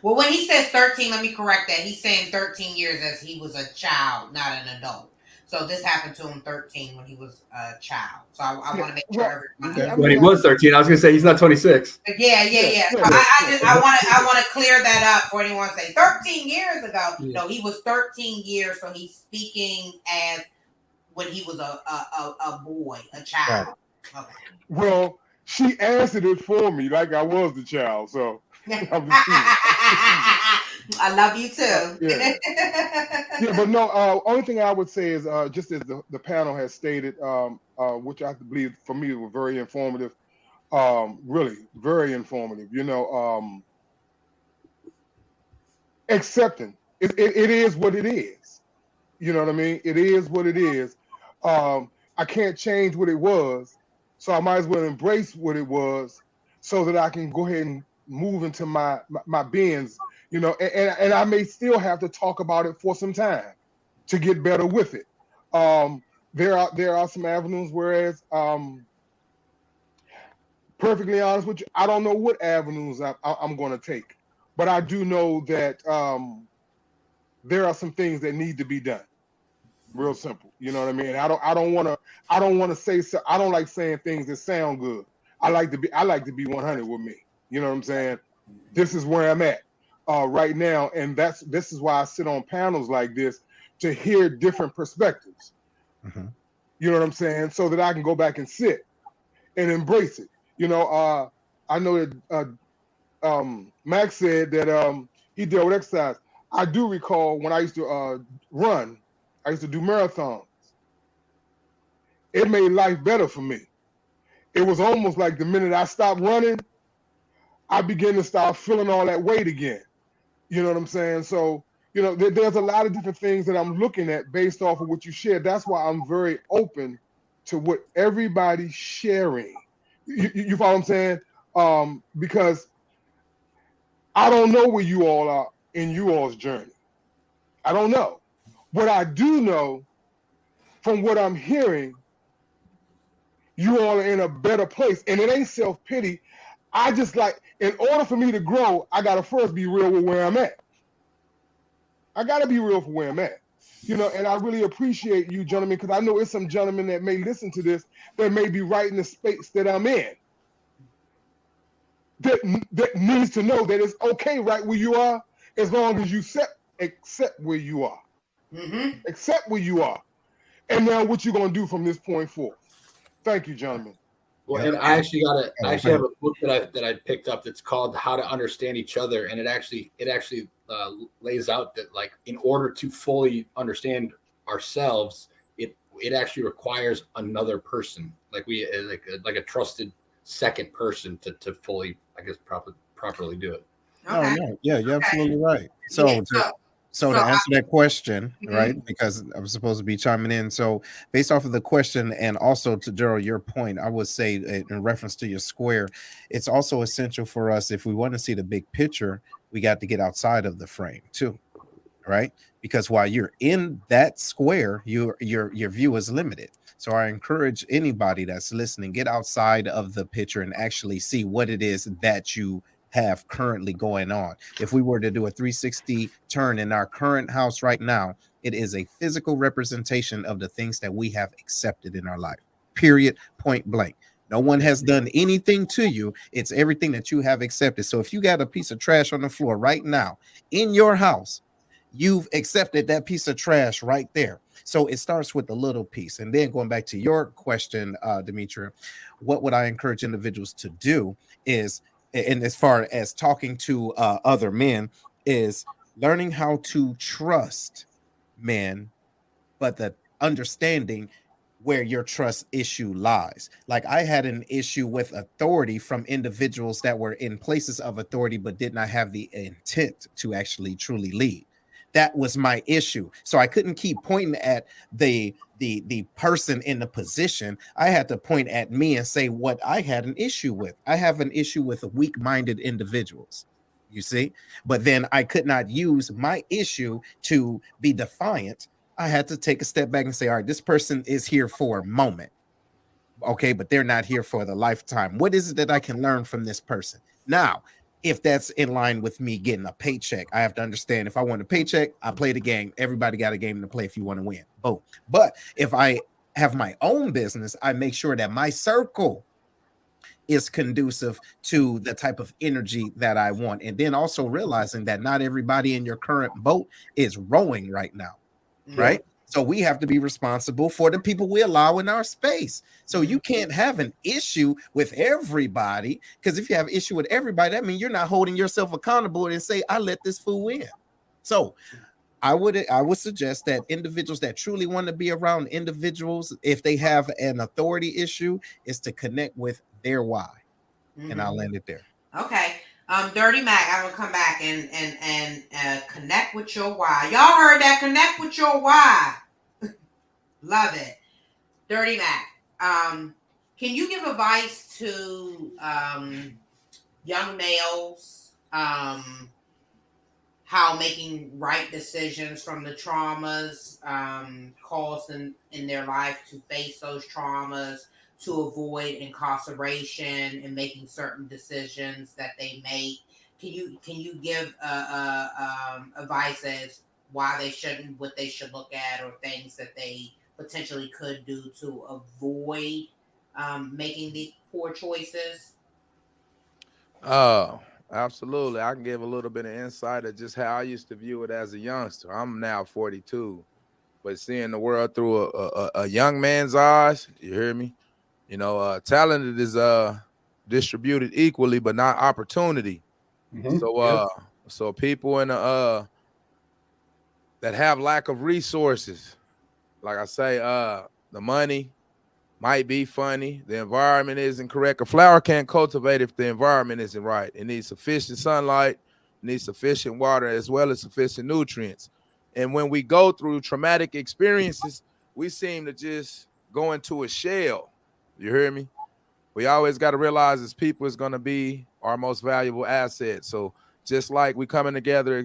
Speaker 1: when he says 13, let me correct that. He's saying 13 years as he was a child, not an adult. So this happened to him 13 when he was a child. So I want to make sure everyone.
Speaker 7: When he was 13, I was going to say he's not 26.
Speaker 1: Yeah. I want to clear that up for anyone say 13 years ago.
Speaker 7: Yeah.
Speaker 1: No, he was 13 years. So he's speaking as when he was a boy, a child.
Speaker 3: Right.
Speaker 1: Okay.
Speaker 6: Well, she answered it for me like I was the child. So
Speaker 1: I love you too.
Speaker 6: Yeah, but no, only thing I would say is just as the panel has stated, which I believe for me was very informative, really very informative. Accepting it is what it is. You know what I mean? It is what it is. I can't change what it was, so I might as well embrace what it was, so that I can go ahead and move into my beings. And I may still have to talk about it for some time to get better with it. There are some avenues, whereas perfectly honest with you, I don't know what avenues I'm going to take, but I do know that there are some things that need to be done. Real simple, you know what I mean? I don't want to say so. I don't like saying things that sound good. I like to be 100 with me. You know what I'm saying? This is where I'm at right now, and this is why I sit on panels like this, to hear different perspectives.
Speaker 3: Mm-hmm.
Speaker 6: You know what I'm saying? So that I can go back and sit and embrace it. I know that Max said that he dealt with exercise. I do recall when I used to run, I used to do marathons. It made life better for me. It was almost like the minute I stopped running, I began to start feeling all that weight again. You know what I'm saying? So, there's a lot of different things that I'm looking at based off of what you shared. That's why I'm very open to what everybody's sharing. You follow what I'm saying? Because I don't know where you all are in you all's journey. I don't know. What I do know from what I'm hearing, you all are in a better place. And it ain't self-pity. I just like, in order for me to grow, I gotta first be real with where I'm at. I gotta be real for where I'm at. You know, and I really appreciate you gentlemen, because I know it's some gentlemen that may listen to this that may be right in the space that I'm in. That needs to know that it's okay right where you are, as long as you accept where you are.
Speaker 1: Mm-hmm.
Speaker 6: Accept where you are. And now what you gonna do from this point forth. Thank you, gentlemen.
Speaker 7: Well,
Speaker 3: Yeah.
Speaker 7: and I actually
Speaker 3: Oh,
Speaker 7: have a book that I picked up that's called How to Understand Each Other, and it actually lays out that, like, in order to fully understand ourselves, it actually requires another person, like a trusted second person to fully, I guess, properly do it.
Speaker 3: No,
Speaker 1: Okay.
Speaker 3: no, yeah, you're
Speaker 1: Okay.
Speaker 3: absolutely right.
Speaker 1: Yeah,
Speaker 3: So to
Speaker 1: so
Speaker 3: answer that question,
Speaker 1: Mhm.
Speaker 3: right? Because I was supposed to be chiming in. So based off of the question, and also to Daryl, your point, I would say in reference to your square, it's also essential for us, if we want to see the big picture, we got to get outside of the frame too, right? Because while you're in that square, your view is limited. So I encourage anybody that's listening, get outside of the picture and actually see what it is that you have currently going on. If we were to do a 360 turn in our current house right now, it is a physical representation of the things that we have accepted in our life. Period, point blank. No one has done anything to you. It's everything that you have accepted. So if you got a piece of trash on the floor right now in your house, you've accepted that piece of trash right there. So it starts with a little piece. And then going back to your question, Demetria, what would I encourage individuals to do is, and as far as talking to other men, is learning how to trust men, but the understanding where your trust issue lies. Like, I had an issue with authority from individuals that were in places of authority but did not have the intent to actually truly lead. That was my issue. So I couldn't keep pointing at the person in the position. I had to point at me and say what I had an issue with. I have an issue with weak-minded individuals, you see, but then I could not use my issue to be defiant. I had to take a step back and say, all right, this person is here for a moment. Okay, but they're not here for the lifetime. What is it that I can learn from this person? Now, if that's in line with me getting a paycheck, I have to understand, if I want a paycheck, I play the game. Everybody got a game to play if you want to win. Boom. But if I have my own business, I make sure that my circle is conducive to the type of energy that I want. And then also realizing that not everybody in your current boat is rowing right now, right? So we have to be responsible for the people we allow in our space. So you can't have an issue with everybody, because if you have an issue with everybody, that means you're not holding yourself accountable and say, I let this fool in. So I would suggest that individuals that truly want to be around individuals, if they have an authority issue, is to connect with their why. And I'll end it there.
Speaker 1: Okay. Dirty Mac, I'm gonna come back and connect with your why. Y'all heard that? Connect with your why. Love it. Dirty Mac. Can you give advice to young males, how making right decisions from the traumas caused in their life, to face those traumas, to avoid incarceration and making certain decisions that they make? Can you give advice as why they shouldn't, what they should look at, or things that they potentially could do to avoid making these poor choices?
Speaker 5: Oh, absolutely. I can give a little bit of insight of just how I used to view it as a youngster. I'm now 42, but seeing the world through a young man's eyes, you hear me? You know, talent is distributed equally, but not opportunity. So so people in that have lack of resources, like I say, the money might be funny, the environment isn't correct. A flower can't cultivate if the environment isn't right. It needs sufficient sunlight, it needs sufficient water, as well as sufficient nutrients. And when we go through traumatic experiences, we seem to just go into a shell. You hear me? We always got to realize as people is going to be our most valuable asset. So just like we coming together,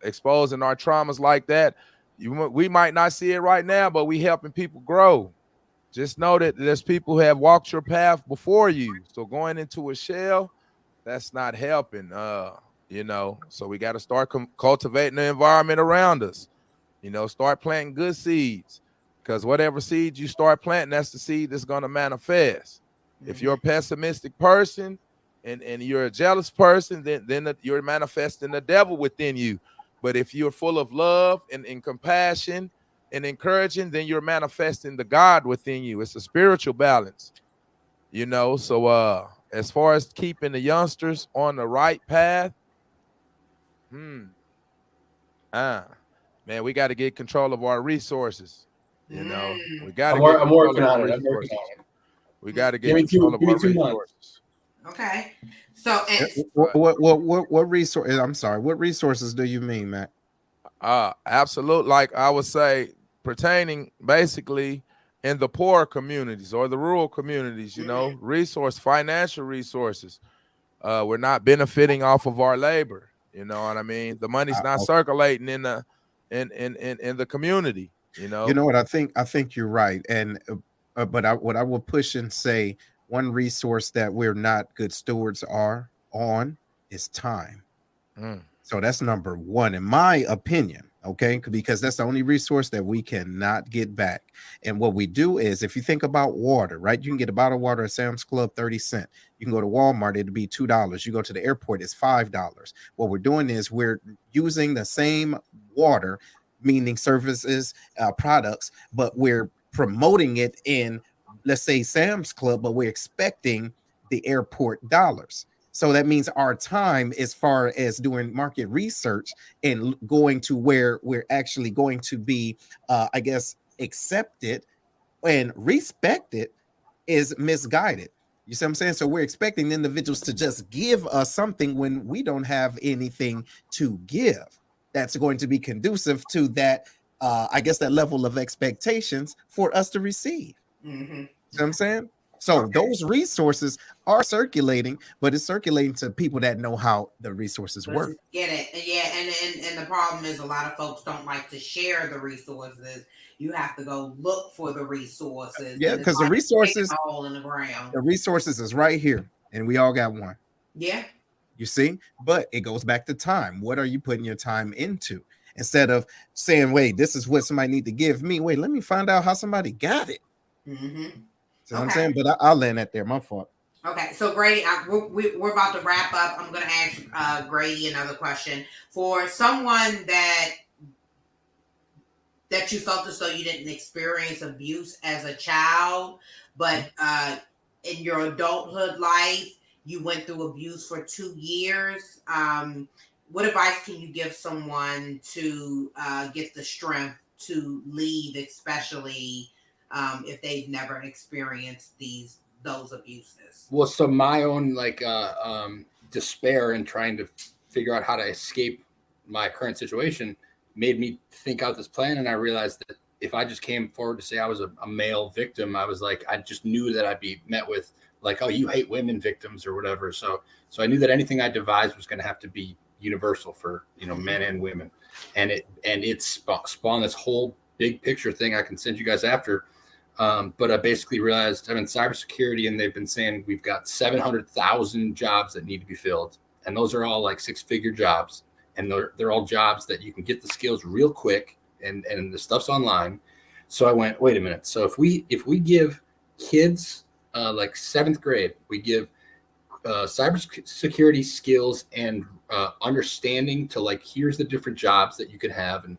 Speaker 5: exposing our traumas like that. We might not see it right now, but we helping people grow. Just know that there's people who have walked your path before you. So going into a shell, that's not helping. So we got to start cultivating the environment around us. Start planting good seeds, because whatever seeds you start planting, that's the seed that's going to manifest. If you're a pessimistic person and you're a jealous person, then you're manifesting the devil within you. But if you're full of love and compassion and encouraging, then you're manifesting the God within you. It's a spiritual balance, So as far as keeping the youngsters on the right path, man, we got to get control of our resources. We got to.
Speaker 4: I'm working on it.
Speaker 5: We got to get control of our resources.
Speaker 1: Okay. So,
Speaker 3: what resource? I'm sorry. What resources do you mean, Matt?
Speaker 5: Absolutely. Like I would say, pertaining basically in the poor communities or the rural communities, financial resources. We're not benefiting off of our labor. You know what I mean? The money's not circulating in the community.
Speaker 3: You know what? I think you're right. And what I will push and say, one resource that we're not good stewards on is time. So that's number one, in my opinion. Okay, because that's the only resource that we cannot get back. And what we do is, if you think about water, right? You can get a bottle of water at Sam's Club, 30 cents. You can go to Walmart, it'll be $2. You go to the airport, it's $5. What we're doing is we're using the same water, meaning services, products, but we're promoting it in, let's say, Sam's Club, but we're expecting the airport dollars. So that means our time, as far as doing market research and going to where we're actually going to be, accepted and respected, is misguided. You see what I'm saying? So we're expecting individuals to just give us something when we don't have anything to give that's going to be conducive to that, that level of expectations for us to receive.
Speaker 1: Mm-hmm.
Speaker 3: You know what I'm saying? So those resources are circulating, but it's circulating to people that know how the resources work.
Speaker 1: Get it? Yeah, and the problem is a lot of folks don't like to share the resources. You have to go look for the resources.
Speaker 3: Yeah, because the resources,
Speaker 1: a hole in the ground.
Speaker 3: The resources is right here, and we all got one.
Speaker 1: Yeah.
Speaker 3: You see, but it goes back to time. What are you putting your time into? Instead of saying, "Wait, this is what somebody need to give me." Wait, let me find out how somebody got it.
Speaker 1: Mm-hmm.
Speaker 3: So I'm saying, but I'll land that there. My fault.
Speaker 1: Okay, so Grady, we're about to wrap up. I'm going to ask Grady another question. For someone that you felt as though you didn't experience abuse as a child, but in your adulthood life, you went through abuse for 2 years. What advice can you give someone to get the strength to leave, especially if they've never experienced those abuses?
Speaker 7: Well, so my own despair in trying to figure out how to escape my current situation made me think out this plan, and I realized that if I just came forward to say I was a male victim, I just knew that I'd be met with oh, you hate women victims or whatever. So I knew that anything I devised was going to have to be universal for men and women, and it spawned this whole big picture thing I can send you guys after. But I basically realized I'm in cybersecurity, and they've been saying we've got 700,000 jobs that need to be filled, and those are all 6-figure jobs, and they're all jobs that you can get the skills real quick, and the stuff's online. So I went, wait a minute. So if we give kids 7th grade, we give cybersecurity skills and understanding to here's the different jobs that you could have, and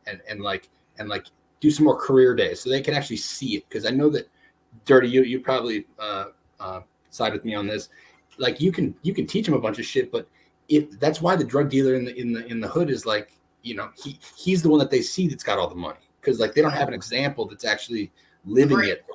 Speaker 7: do some more career days so they can actually see it. Because I know that, Dirty, you probably side with me on this. You can teach them a bunch of shit, but that's why the drug dealer in the hood is he's the one that they see that's got all the money, because they don't have an example that's actually living it.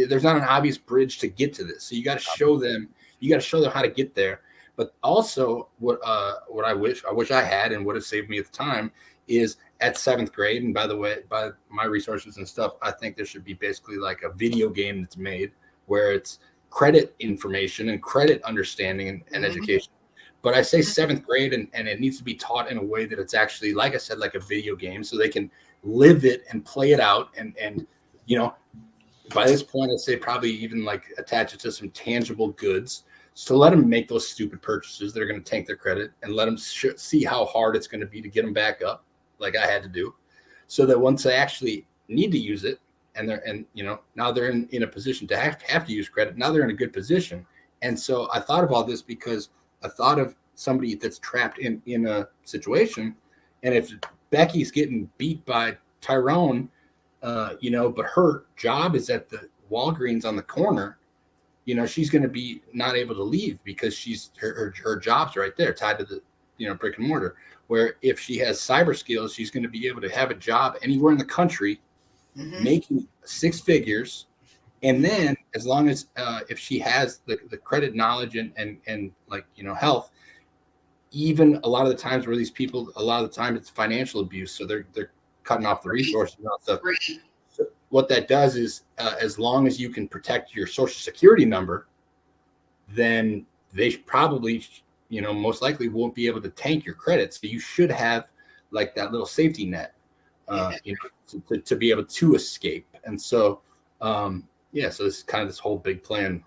Speaker 7: There's not an obvious bridge to get to this, so you got to show them. You got to show them how to get there. But also, what I wish I had and would have saved me at the time is at 7th grade. And by the way, by my resources and stuff, I think there should be basically a video game that's made where it's credit information and credit understanding and education. but I say 7th grade, and it needs to be taught in a way that it's actually, like I said, like a video game, so they can live it and play it out. And by this point, I'd say probably even like attach it to some tangible goods. So let them make those stupid purchases that are going to tank their credit, and let them see how hard it's going to be to get them back up, like I had to do, so that once they actually need to use it, now they're in a position to have to use credit. Now they're in a good position. And so I thought of all this because I thought of somebody that's trapped in a situation, and if Becky's getting beat by Tyrone, but her job is at the Walgreens on the corner, she's going to be not able to leave because she's her job's right there tied to the brick and mortar. Where if she has cyber skills, she's going to be able to have a job anywhere in the country, making 6 figures. And then as long as if she has the credit knowledge and health, even a lot of the times where these people, a lot of the time it's financial abuse, so they're cutting off the resources and all stuff. So what that does is as long as you can protect your social security number, then they probably most likely won't be able to tank your credit. So you should have like that little safety net to be able to escape. And so so this is kind of this whole big plan.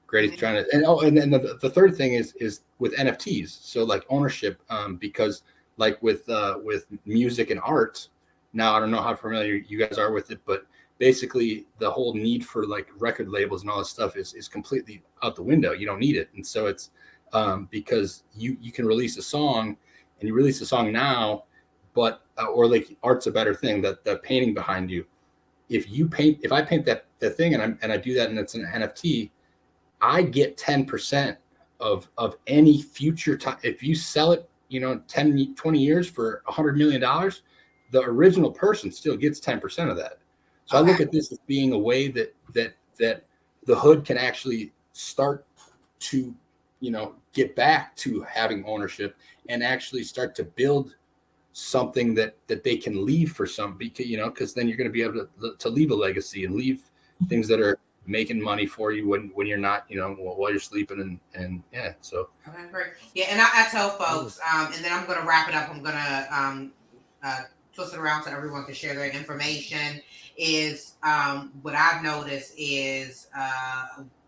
Speaker 7: Grady's trying to, and then the third thing is with NFTs. So like ownership, because like with music and art, now I don't know how familiar you guys are with it, but basically the whole need for like record labels and all this stuff is completely out the window. You don't need it. And so it's because you can release a song, and you release a song now, but or like art's a better thing, that the painting behind you. If I paint that thing and I do that and it's an NFT, I get 10% of any future time. If you sell it, 10, 20 years for $100 million, the original person still gets 10% of that. So I look at this as being a way that the hood can actually start to, get back to having ownership and actually start to build something that they can leave for because then you're going to be able to leave a legacy and leave things that are making money for you when you're not, while you're sleeping and so.
Speaker 1: Okay, great. Yeah, and I tell folks, and then I'm going to wrap it up. I'm going to twist it around so everyone can share their information. Is what I've noticed is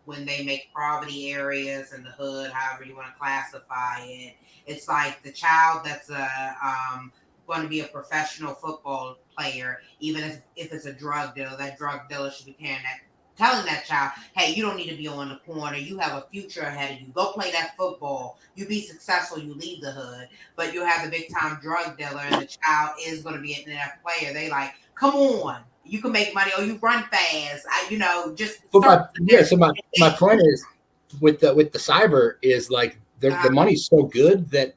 Speaker 1: when they make poverty areas in the hood, however you want to classify it, it's like the child that's going to be a professional football player, even if it's a drug dealer, that drug dealer should be telling that child, hey, you don't need to be on the corner. You have a future ahead of you. Go play that football. You be successful. You leave the hood. But you have the big time drug dealer, and the child is going to be an NFL player. They like, come on. You can make money, or you run fast. Just.
Speaker 7: But my point is, with the cyber is like the money's so good that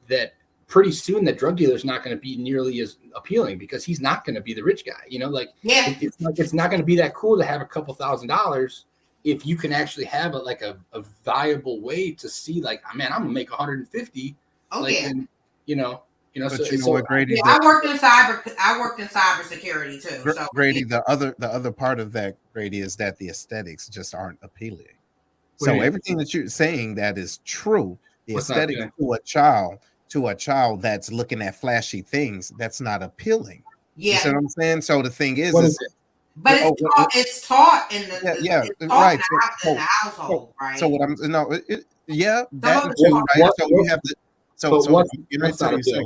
Speaker 7: pretty soon the drug dealer is not going to be nearly as appealing because he's not going to be the rich guy. It's not going to be that cool to have a couple $1,000s if you can actually have a viable way to see like, man, I'm gonna make 150.
Speaker 3: What, Grady?
Speaker 1: I worked in cyber security too. So
Speaker 3: Grady, the other part of that, Grady, is that the aesthetics just aren't appealing. So everything that you're saying that is true. The aesthetic to a child that's looking at flashy things, that's not appealing.
Speaker 1: Yeah.
Speaker 3: You see what I'm saying? So the thing is
Speaker 1: but it's taught in the household, right?
Speaker 3: So what I'm that right?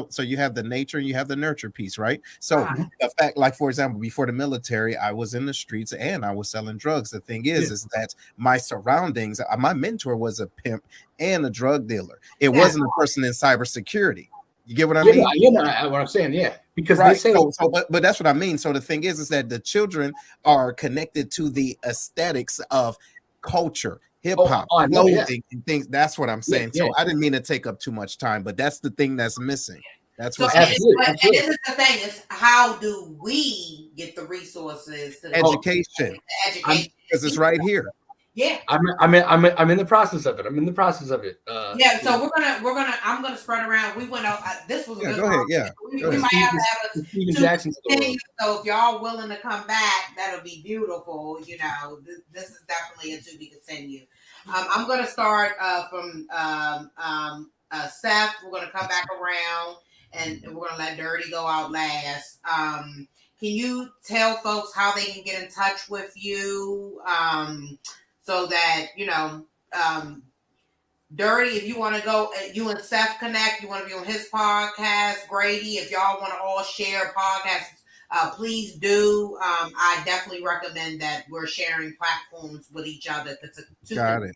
Speaker 3: So you have the nature, you have the nurture piece, right? So the fact, like for example, before the military, I was in the streets and I was selling drugs. The thing is that my surroundings, my mentor was a pimp and a drug dealer. It wasn't a person in cybersecurity. You get what I mean?
Speaker 7: Yeah, what I'm saying, because they say
Speaker 3: but that's what I mean. So the thing is that the children are connected to the aesthetics of culture, hip hop, clothing, and things. That's what I'm saying. So I didn't mean to take up too much time, but that's the thing that's missing. That's what.
Speaker 1: And this is the thing: is how do we get the resources to
Speaker 3: education? Because it's right here.
Speaker 1: Yeah,
Speaker 7: I'm in the process of it.
Speaker 1: So I'm gonna spread around. We went out. This was a good.
Speaker 3: Go ahead. Yeah.
Speaker 1: We might have to have a Jackson. So if y'all willing to come back, that'll be beautiful. This is definitely a to be continued. I'm going to start from Seth. We're going to come back around and we're going to let Dirty go out last. Can you tell folks how they can get in touch with you so that, Dirty, if you want to go, you and Seth connect, you want to be on his podcast. Grady, if y'all want to all share podcasts, please do. I definitely recommend that we're sharing platforms with each other
Speaker 3: Got it.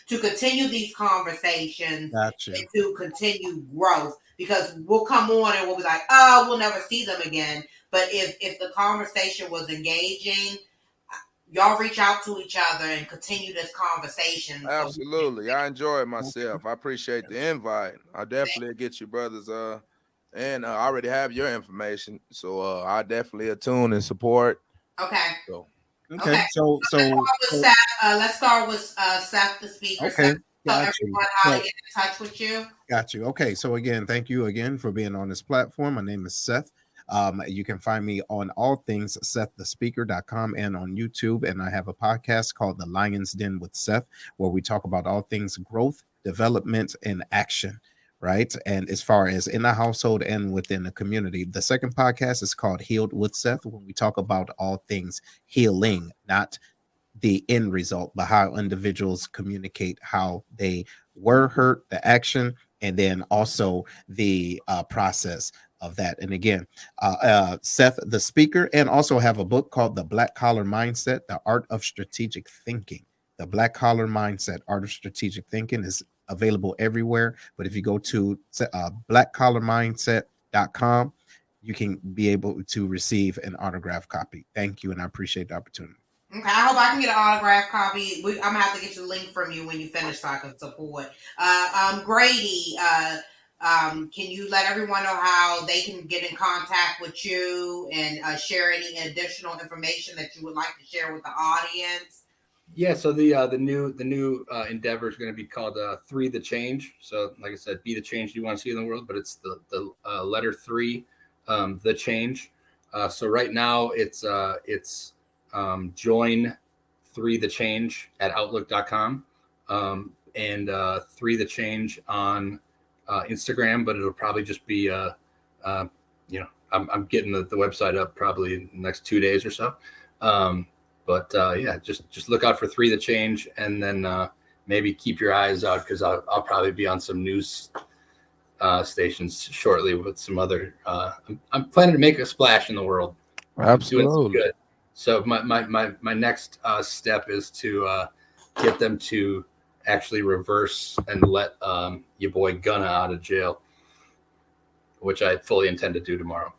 Speaker 1: to continue these conversations
Speaker 3: Got you.
Speaker 1: and to continue growth. Because we'll come on and we'll be like, oh, we'll never see them again. But if the conversation was engaging, y'all reach out to each other and continue this conversation.
Speaker 5: Absolutely. I enjoy it myself. I appreciate the invite. I definitely get you brothers and I already have your information. So I definitely attune and support.
Speaker 1: Okay.
Speaker 5: So
Speaker 3: Okay. So
Speaker 1: Let's start with Seth, the speaker.
Speaker 3: Okay.
Speaker 1: Seth, tell
Speaker 3: Got you.
Speaker 1: everyone how to get in touch with you.
Speaker 3: Got you. Okay. So again, thank you again for being on this platform. My name is Seth. You can find me on all things SethTheSpeaker.com and on YouTube. And I have a podcast called The Lion's Den with Seth, where we talk about all things growth, development, and action. Right. And as far as in the household and within the community, the second podcast is called Healed with Seth, when we talk about all things healing, not the end result, but how individuals communicate how they were hurt, the action, and then also the process of that. And again, Seth, the speaker, and also have a book called The Black Collar Mindset, The Art of Strategic Thinking. The Black Collar Mindset, Art of Strategic Thinking is available everywhere. But if you go to blackcollarmindset.com, you can be able to receive an autographed copy. Thank you, and I appreciate the opportunity.
Speaker 1: Okay, I hope I can get an autographed copy. I'm gonna have to get you the link from you when you finish so I can support. Grady, can you let everyone know how they can get in contact with you and share any additional information that you would like to share with the audience?
Speaker 7: Yeah, so the new endeavor is going to be called 3 the Change. So like I said, be the change you want to see in the world, but it's the letter 3, the change. So right now it's join 3 the change at outlook.com and 3 the change on Instagram, but it'll probably just be I'm getting the website up probably in the next 2 days or so. But just look out for 3 the Change, and then maybe keep your eyes out, because I'll probably be on some news stations shortly with some other. I'm planning to make a splash in the world.
Speaker 5: absolutely.
Speaker 7: Good. So my next step is to get them to actually reverse and let your boy Gunna out of jail, which I fully intend to do tomorrow.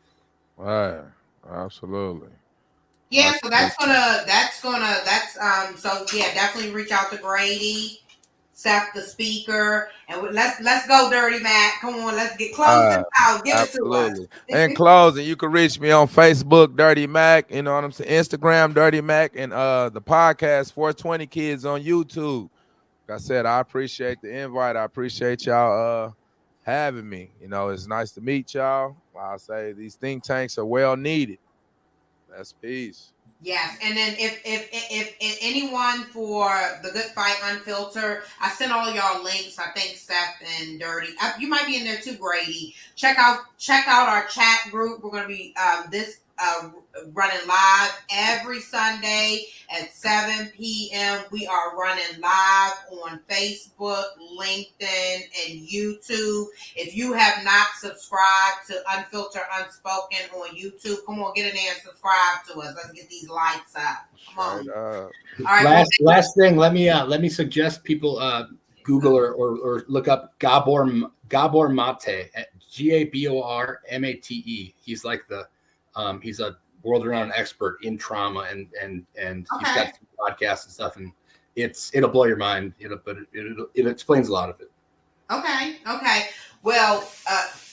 Speaker 5: Right. Absolutely.
Speaker 1: Yeah, so definitely reach out to Grady, Seth the speaker, and let's go, Dirty Mac. Come on, let's get close out. Give
Speaker 5: Absolutely.
Speaker 1: it to us.
Speaker 5: In closing, you can reach me on Facebook, Dirty Mac. You know what I'm saying? Instagram, Dirty Mac, and the podcast 420 Kids on YouTube. Like I said, I appreciate the invite. I appreciate y'all having me. You know, it's nice to meet y'all. I'll say these think tanks are well needed. That's peace.
Speaker 1: Yes, and then if anyone for the Good Fight Unfiltered, I sent all y'all links. I think Seth and Dirty, you might be in there too, Grady. Check out our chat group. We're gonna be running live every Sunday at 7 p.m. We are running live on Facebook, LinkedIn, and YouTube. If you have not subscribed to Unfiltered Unspoken on YouTube, come on, get in there and subscribe to us. Let's get these lights up. Come on. All right.
Speaker 7: Last thing, let me suggest people Google or look up Gabor Mate, GABORMATE. He's like he's a world-renowned expert in trauma, and he's got some podcasts and stuff, and it'll blow your mind. It explains a lot of it.
Speaker 1: Okay. Well,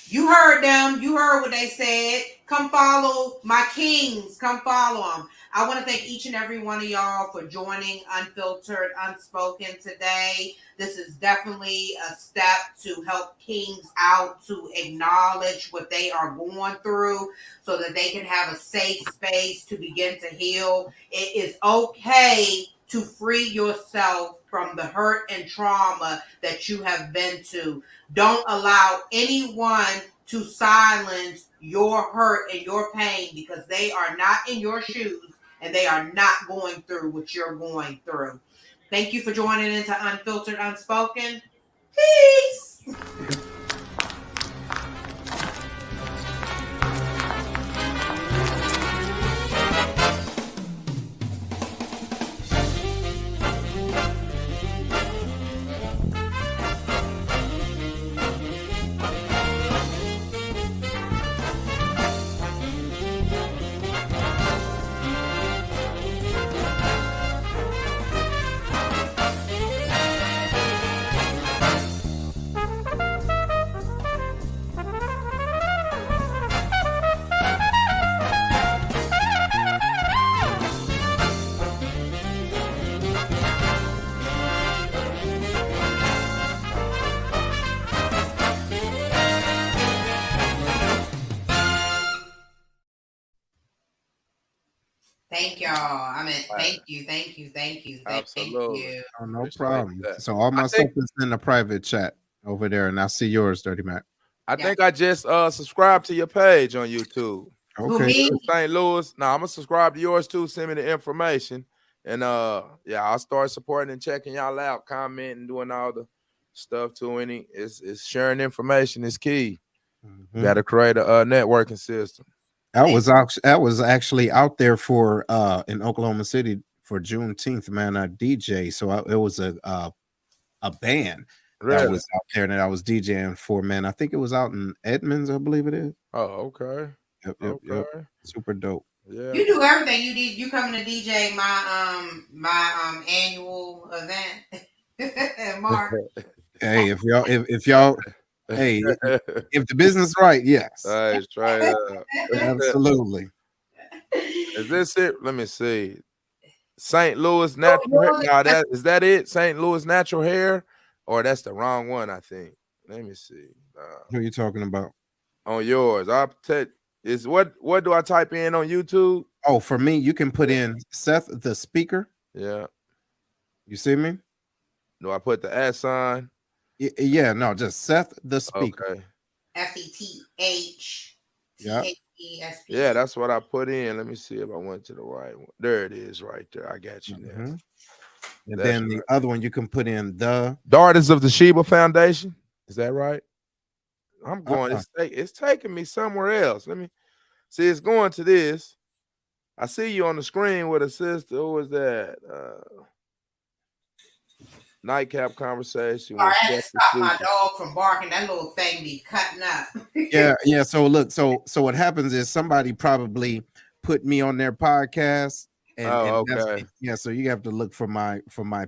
Speaker 1: you heard them. You heard what they said. Come follow my kings. Come follow them. I want to thank each and every one of y'all for joining Unfiltered Unspoken today. This is definitely a step to help kings out, to acknowledge what they are going through so that they can have a safe space to begin to heal. It is okay to free yourself from the hurt and trauma that you have been to. Don't allow anyone to silence your hurt and your pain, because they are not in your shoes and they are not going through what you're going through. Thank you for joining into Unfiltered Unspoken. Peace. Thank y'all. I mean, thank you.
Speaker 5: Absolutely.
Speaker 3: Oh, no
Speaker 5: Appreciate
Speaker 3: problem.
Speaker 5: that.
Speaker 3: So all my
Speaker 5: I
Speaker 3: stuff
Speaker 5: think-
Speaker 3: is in the private chat over there, and I'll see yours, Dirty Mac.
Speaker 5: I
Speaker 1: Yeah.
Speaker 5: think I just subscribed to your page on YouTube.
Speaker 1: Who,
Speaker 3: Okay.
Speaker 1: me?
Speaker 5: St. Louis. Now I'm gonna subscribe to yours too. Send me the information. And yeah, I'll start supporting and checking y'all out, commenting, doing all the stuff to any. It's sharing information is key.
Speaker 3: Mhm.
Speaker 5: You gotta create a networking system.
Speaker 3: I was actually out there for in Oklahoma City for Juneteenth, man. I DJ, so it was a band that
Speaker 5: Really?
Speaker 3: was out there that I was DJing for, man. I think it was out in Edmonds, I believe it is.
Speaker 5: Oh, okay.
Speaker 3: Yep.
Speaker 5: Okay.
Speaker 3: Super dope.
Speaker 5: Yeah.
Speaker 1: You do everything. You coming to DJ my annual event. Mark.
Speaker 3: Hey, if y'all hey, if the business right, yes.
Speaker 5: Hey, straight up.
Speaker 3: Absolutely.
Speaker 5: Is this it? Let me see. St. Louis natural hair. Now is that it? St. Louis natural hair, or that's the wrong one? I think. Let me see.
Speaker 3: Who are you talking about?
Speaker 5: On yours, I'll tell. Is what do I type in on YouTube?
Speaker 3: Oh, for me, you can put in Seth the Speaker.
Speaker 5: Yeah.
Speaker 3: You see me?
Speaker 5: Do I put the @ sign?
Speaker 3: Yeah, no, just Seth the Speaker.
Speaker 5: Okay.
Speaker 1: FETH.
Speaker 3: Yeah.
Speaker 1: THESP.
Speaker 5: Yeah, that's what I put in. Let me see if I went to the right one. There it is, right there. I got you now.
Speaker 3: Mhm. And
Speaker 5: That's
Speaker 3: then the
Speaker 5: right.
Speaker 3: other one you can put in the
Speaker 5: Daughters of the Sheba Foundation. Is that right? I'm going. It's taking me somewhere else. Let me see. It's going to this. I see you on the screen with a sister. Who was that? Nightcap conversation.
Speaker 1: All
Speaker 5: with
Speaker 1: right, I had to
Speaker 5: Steph
Speaker 1: stop my
Speaker 5: Susan.
Speaker 1: dog from barking. That little thing be cutting up.
Speaker 3: yeah. So look, so what happens is somebody probably put me on their podcast. And that's,
Speaker 5: okay.
Speaker 3: yeah, so you have to look for my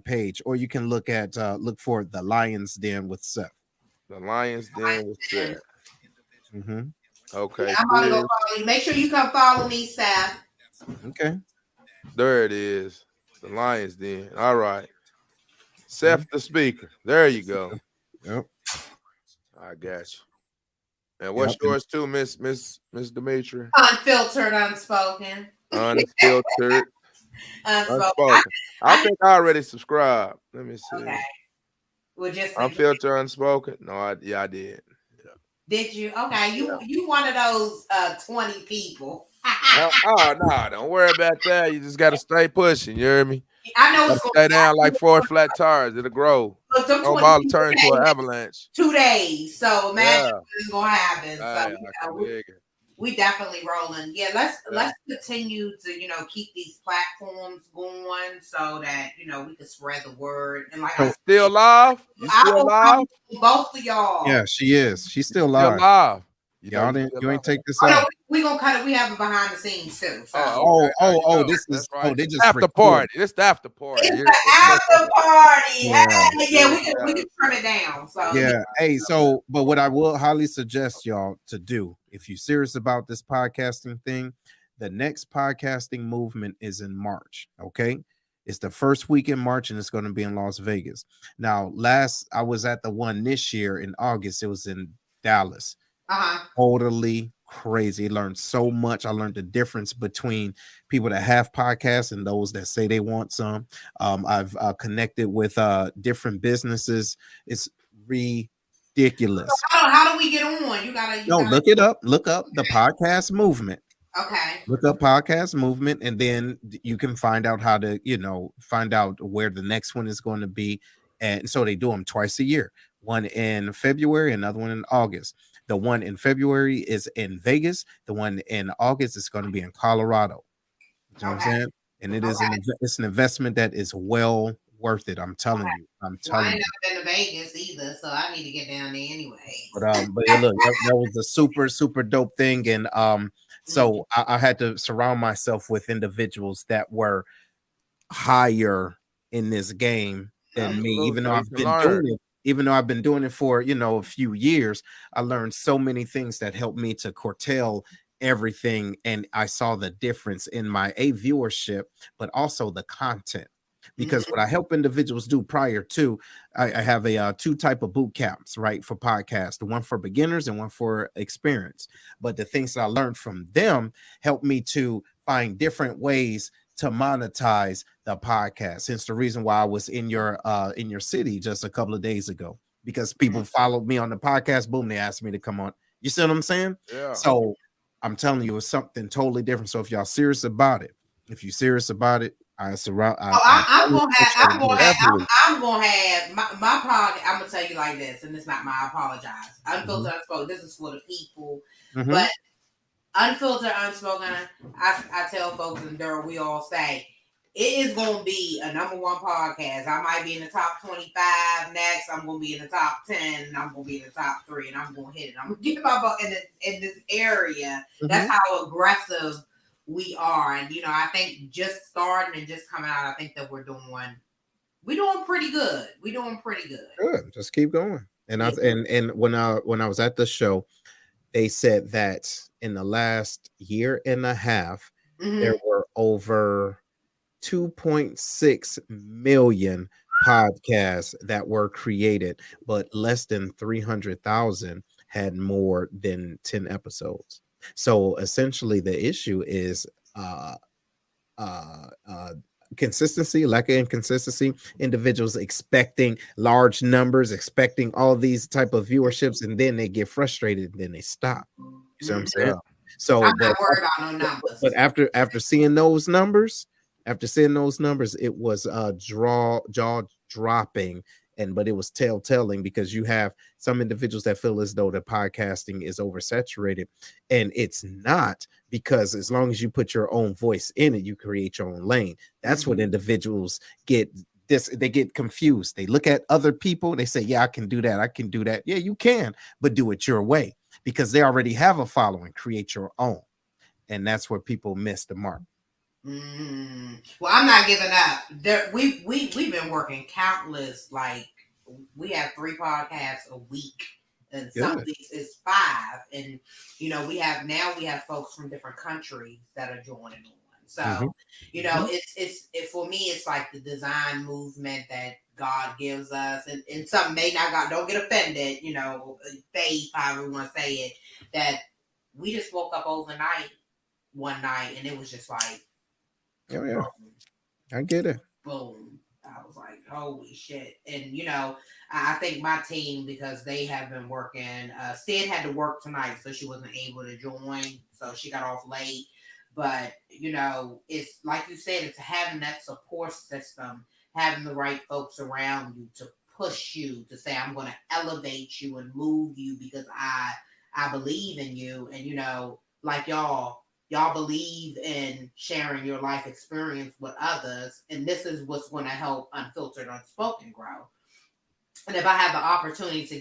Speaker 3: page, or you can look at look for the Lion's Den with Seth.
Speaker 5: The Lion's Den with Seth.
Speaker 3: Mm-hmm.
Speaker 5: Okay.
Speaker 1: I'm gonna go follow you. Make sure you come follow me, Seth.
Speaker 3: Okay.
Speaker 5: There it is. The Lion's Den. All right. Seth the Speaker. There you go.
Speaker 3: Yep.
Speaker 5: I got you. And what's yours too, Miss Demetri?
Speaker 1: Unfiltered, unspoken.
Speaker 5: Unfiltered.
Speaker 1: Unspoken.
Speaker 5: I think I already subscribed. Let me see.
Speaker 1: Okay. Well, just
Speaker 5: Unfiltered, unspoken. No, I did. Yeah.
Speaker 1: Did you? Okay, you one of those 20 people.
Speaker 5: No, don't worry about that. You just got to stay pushing. You hear me?
Speaker 1: I know
Speaker 5: Gotta
Speaker 1: it's
Speaker 5: stay down like 4 flat tires. It'll grow.
Speaker 1: Look, them
Speaker 5: Snowball
Speaker 1: 20
Speaker 5: turn to an avalanche.
Speaker 1: 2 days. So imagine
Speaker 5: Yeah.
Speaker 1: what's gonna happen.
Speaker 5: Hey,
Speaker 1: So
Speaker 5: I can dig it.
Speaker 1: we definitely rolling. Yeah, let's continue to keep these platforms going so that we can spread the word. And like I said,
Speaker 5: Still live? You
Speaker 1: I
Speaker 5: still
Speaker 1: will
Speaker 5: live?
Speaker 1: come to both of y'all.
Speaker 3: Yeah, she is. She's still
Speaker 5: Still
Speaker 3: live.
Speaker 5: live.
Speaker 3: You ain't take this
Speaker 1: Oh, no,
Speaker 3: out.
Speaker 1: we gonna cut it. We have it behind the scenes too. So.
Speaker 3: Oh, this is
Speaker 5: right.
Speaker 3: they just
Speaker 5: after
Speaker 3: recorded.
Speaker 5: party. It's the after party.
Speaker 1: It's the after party.
Speaker 3: Yeah.
Speaker 1: We can trim it down. So
Speaker 3: Yeah. Hey, so but what I will highly suggest y'all to do, if you're serious about this podcasting thing, the next podcasting movement is in March. Okay. It's the first week in March and it's going to be in Las Vegas. Now, I was at the one this year in August. It was in Dallas.
Speaker 1: Uh-huh.
Speaker 3: Totally crazy. Learned so much. I learned the difference between people that have podcasts and those that say they want some. I've connected with different businesses. It's ridiculous.
Speaker 1: How do we get on? You gotta.
Speaker 3: Look it up. Look up the podcast movement.
Speaker 1: Okay.
Speaker 3: Look up podcast movement, and then you can find out how to, find out where the next one is going to be. And so they do them twice a year, one in February, another one in August. The one in February is in Vegas. The one in August is going to be in Colorado. You know what I'm saying? And it is it's an investment that is well worth it. I'm telling you.
Speaker 1: I ain't never been to Vegas either, so I need to get down there anyway.
Speaker 3: But yeah, look, that was a super, super dope thing. And so I had to surround myself with individuals that were higher in this game than me, even though I've been doing it for a few years. I learned so many things that helped me to curtail everything, and I saw the difference in my viewership, but also the content. Because what I help individuals do prior to, I have a 2 type of boot camps, right, for podcasts, one for beginners and one for experience. But the things that I learned from them helped me to find different ways to monetize the podcast. Hence the reason why I was in your city just a couple of days ago, because people followed me on the podcast. Boom, they asked me to come on. You see what I'm saying?
Speaker 5: Yeah.
Speaker 3: So I'm telling you, it's something totally different. So if y'all serious about it, I'm gonna have
Speaker 1: my podcast. I'm gonna tell you like this, and it's not my apologize. Unfiltered, unspoken. This is for the people, but unfiltered, unspoken. I tell folks in Durham, we all say it is gonna be a #1 podcast. I might be in the top 25 next. I'm gonna be in the top 10, and I'm gonna be in the top 3, and I'm gonna hit it. I'm gonna get my butt in this area. That's how aggressive we are. And I think just starting and just coming out, I think that we're doing pretty good.
Speaker 3: Good. Just keep going. And and when I was at the show, they said that in the last year and a half, there were over 2.6 million podcasts that were created, but less than 300,000 had more than 10 episodes. So essentially the issue is consistency, lack of inconsistency, individuals expecting large numbers, expecting all these type of viewerships, and then they get frustrated and then they stop. You see what I'm saying? So
Speaker 1: I'm not worried about no numbers.
Speaker 3: But after seeing those numbers, it was jaw dropping. But it was telltale, because you have some individuals that feel as though the podcasting is oversaturated, and it's not, because as long as you put your own voice in it, you create your own lane. That's what individuals get. They get confused. They look at other people, they say, yeah, I can do that. Yeah, you can, but do it your way, because they already have a following. Create your own. And that's where people miss the mark.
Speaker 1: Well, I'm not giving up. We've been working countless. Like, we have 3 podcasts a week, and some of these is 5. And we have folks from different countries that are joining on. So it's for me, it's like the design movement that God gives us, and some may not. Don't get offended. Faith, however we want to say it. That we just woke up overnight one night, and it was just like.
Speaker 3: Oh, yeah. I get it.
Speaker 1: Boom. I was like, holy shit. And, I think my team, because they have been working, Sid had to work tonight, so she wasn't able to join. So she got off late. But, it's like you said, it's having that support system, having the right folks around you to push you, to say, I'm going to elevate you and move you because I believe in you. And, like y'all believe in sharing your life experience with others, and this is what's going to help Unfiltered Unspoken grow. And if I have the opportunity to give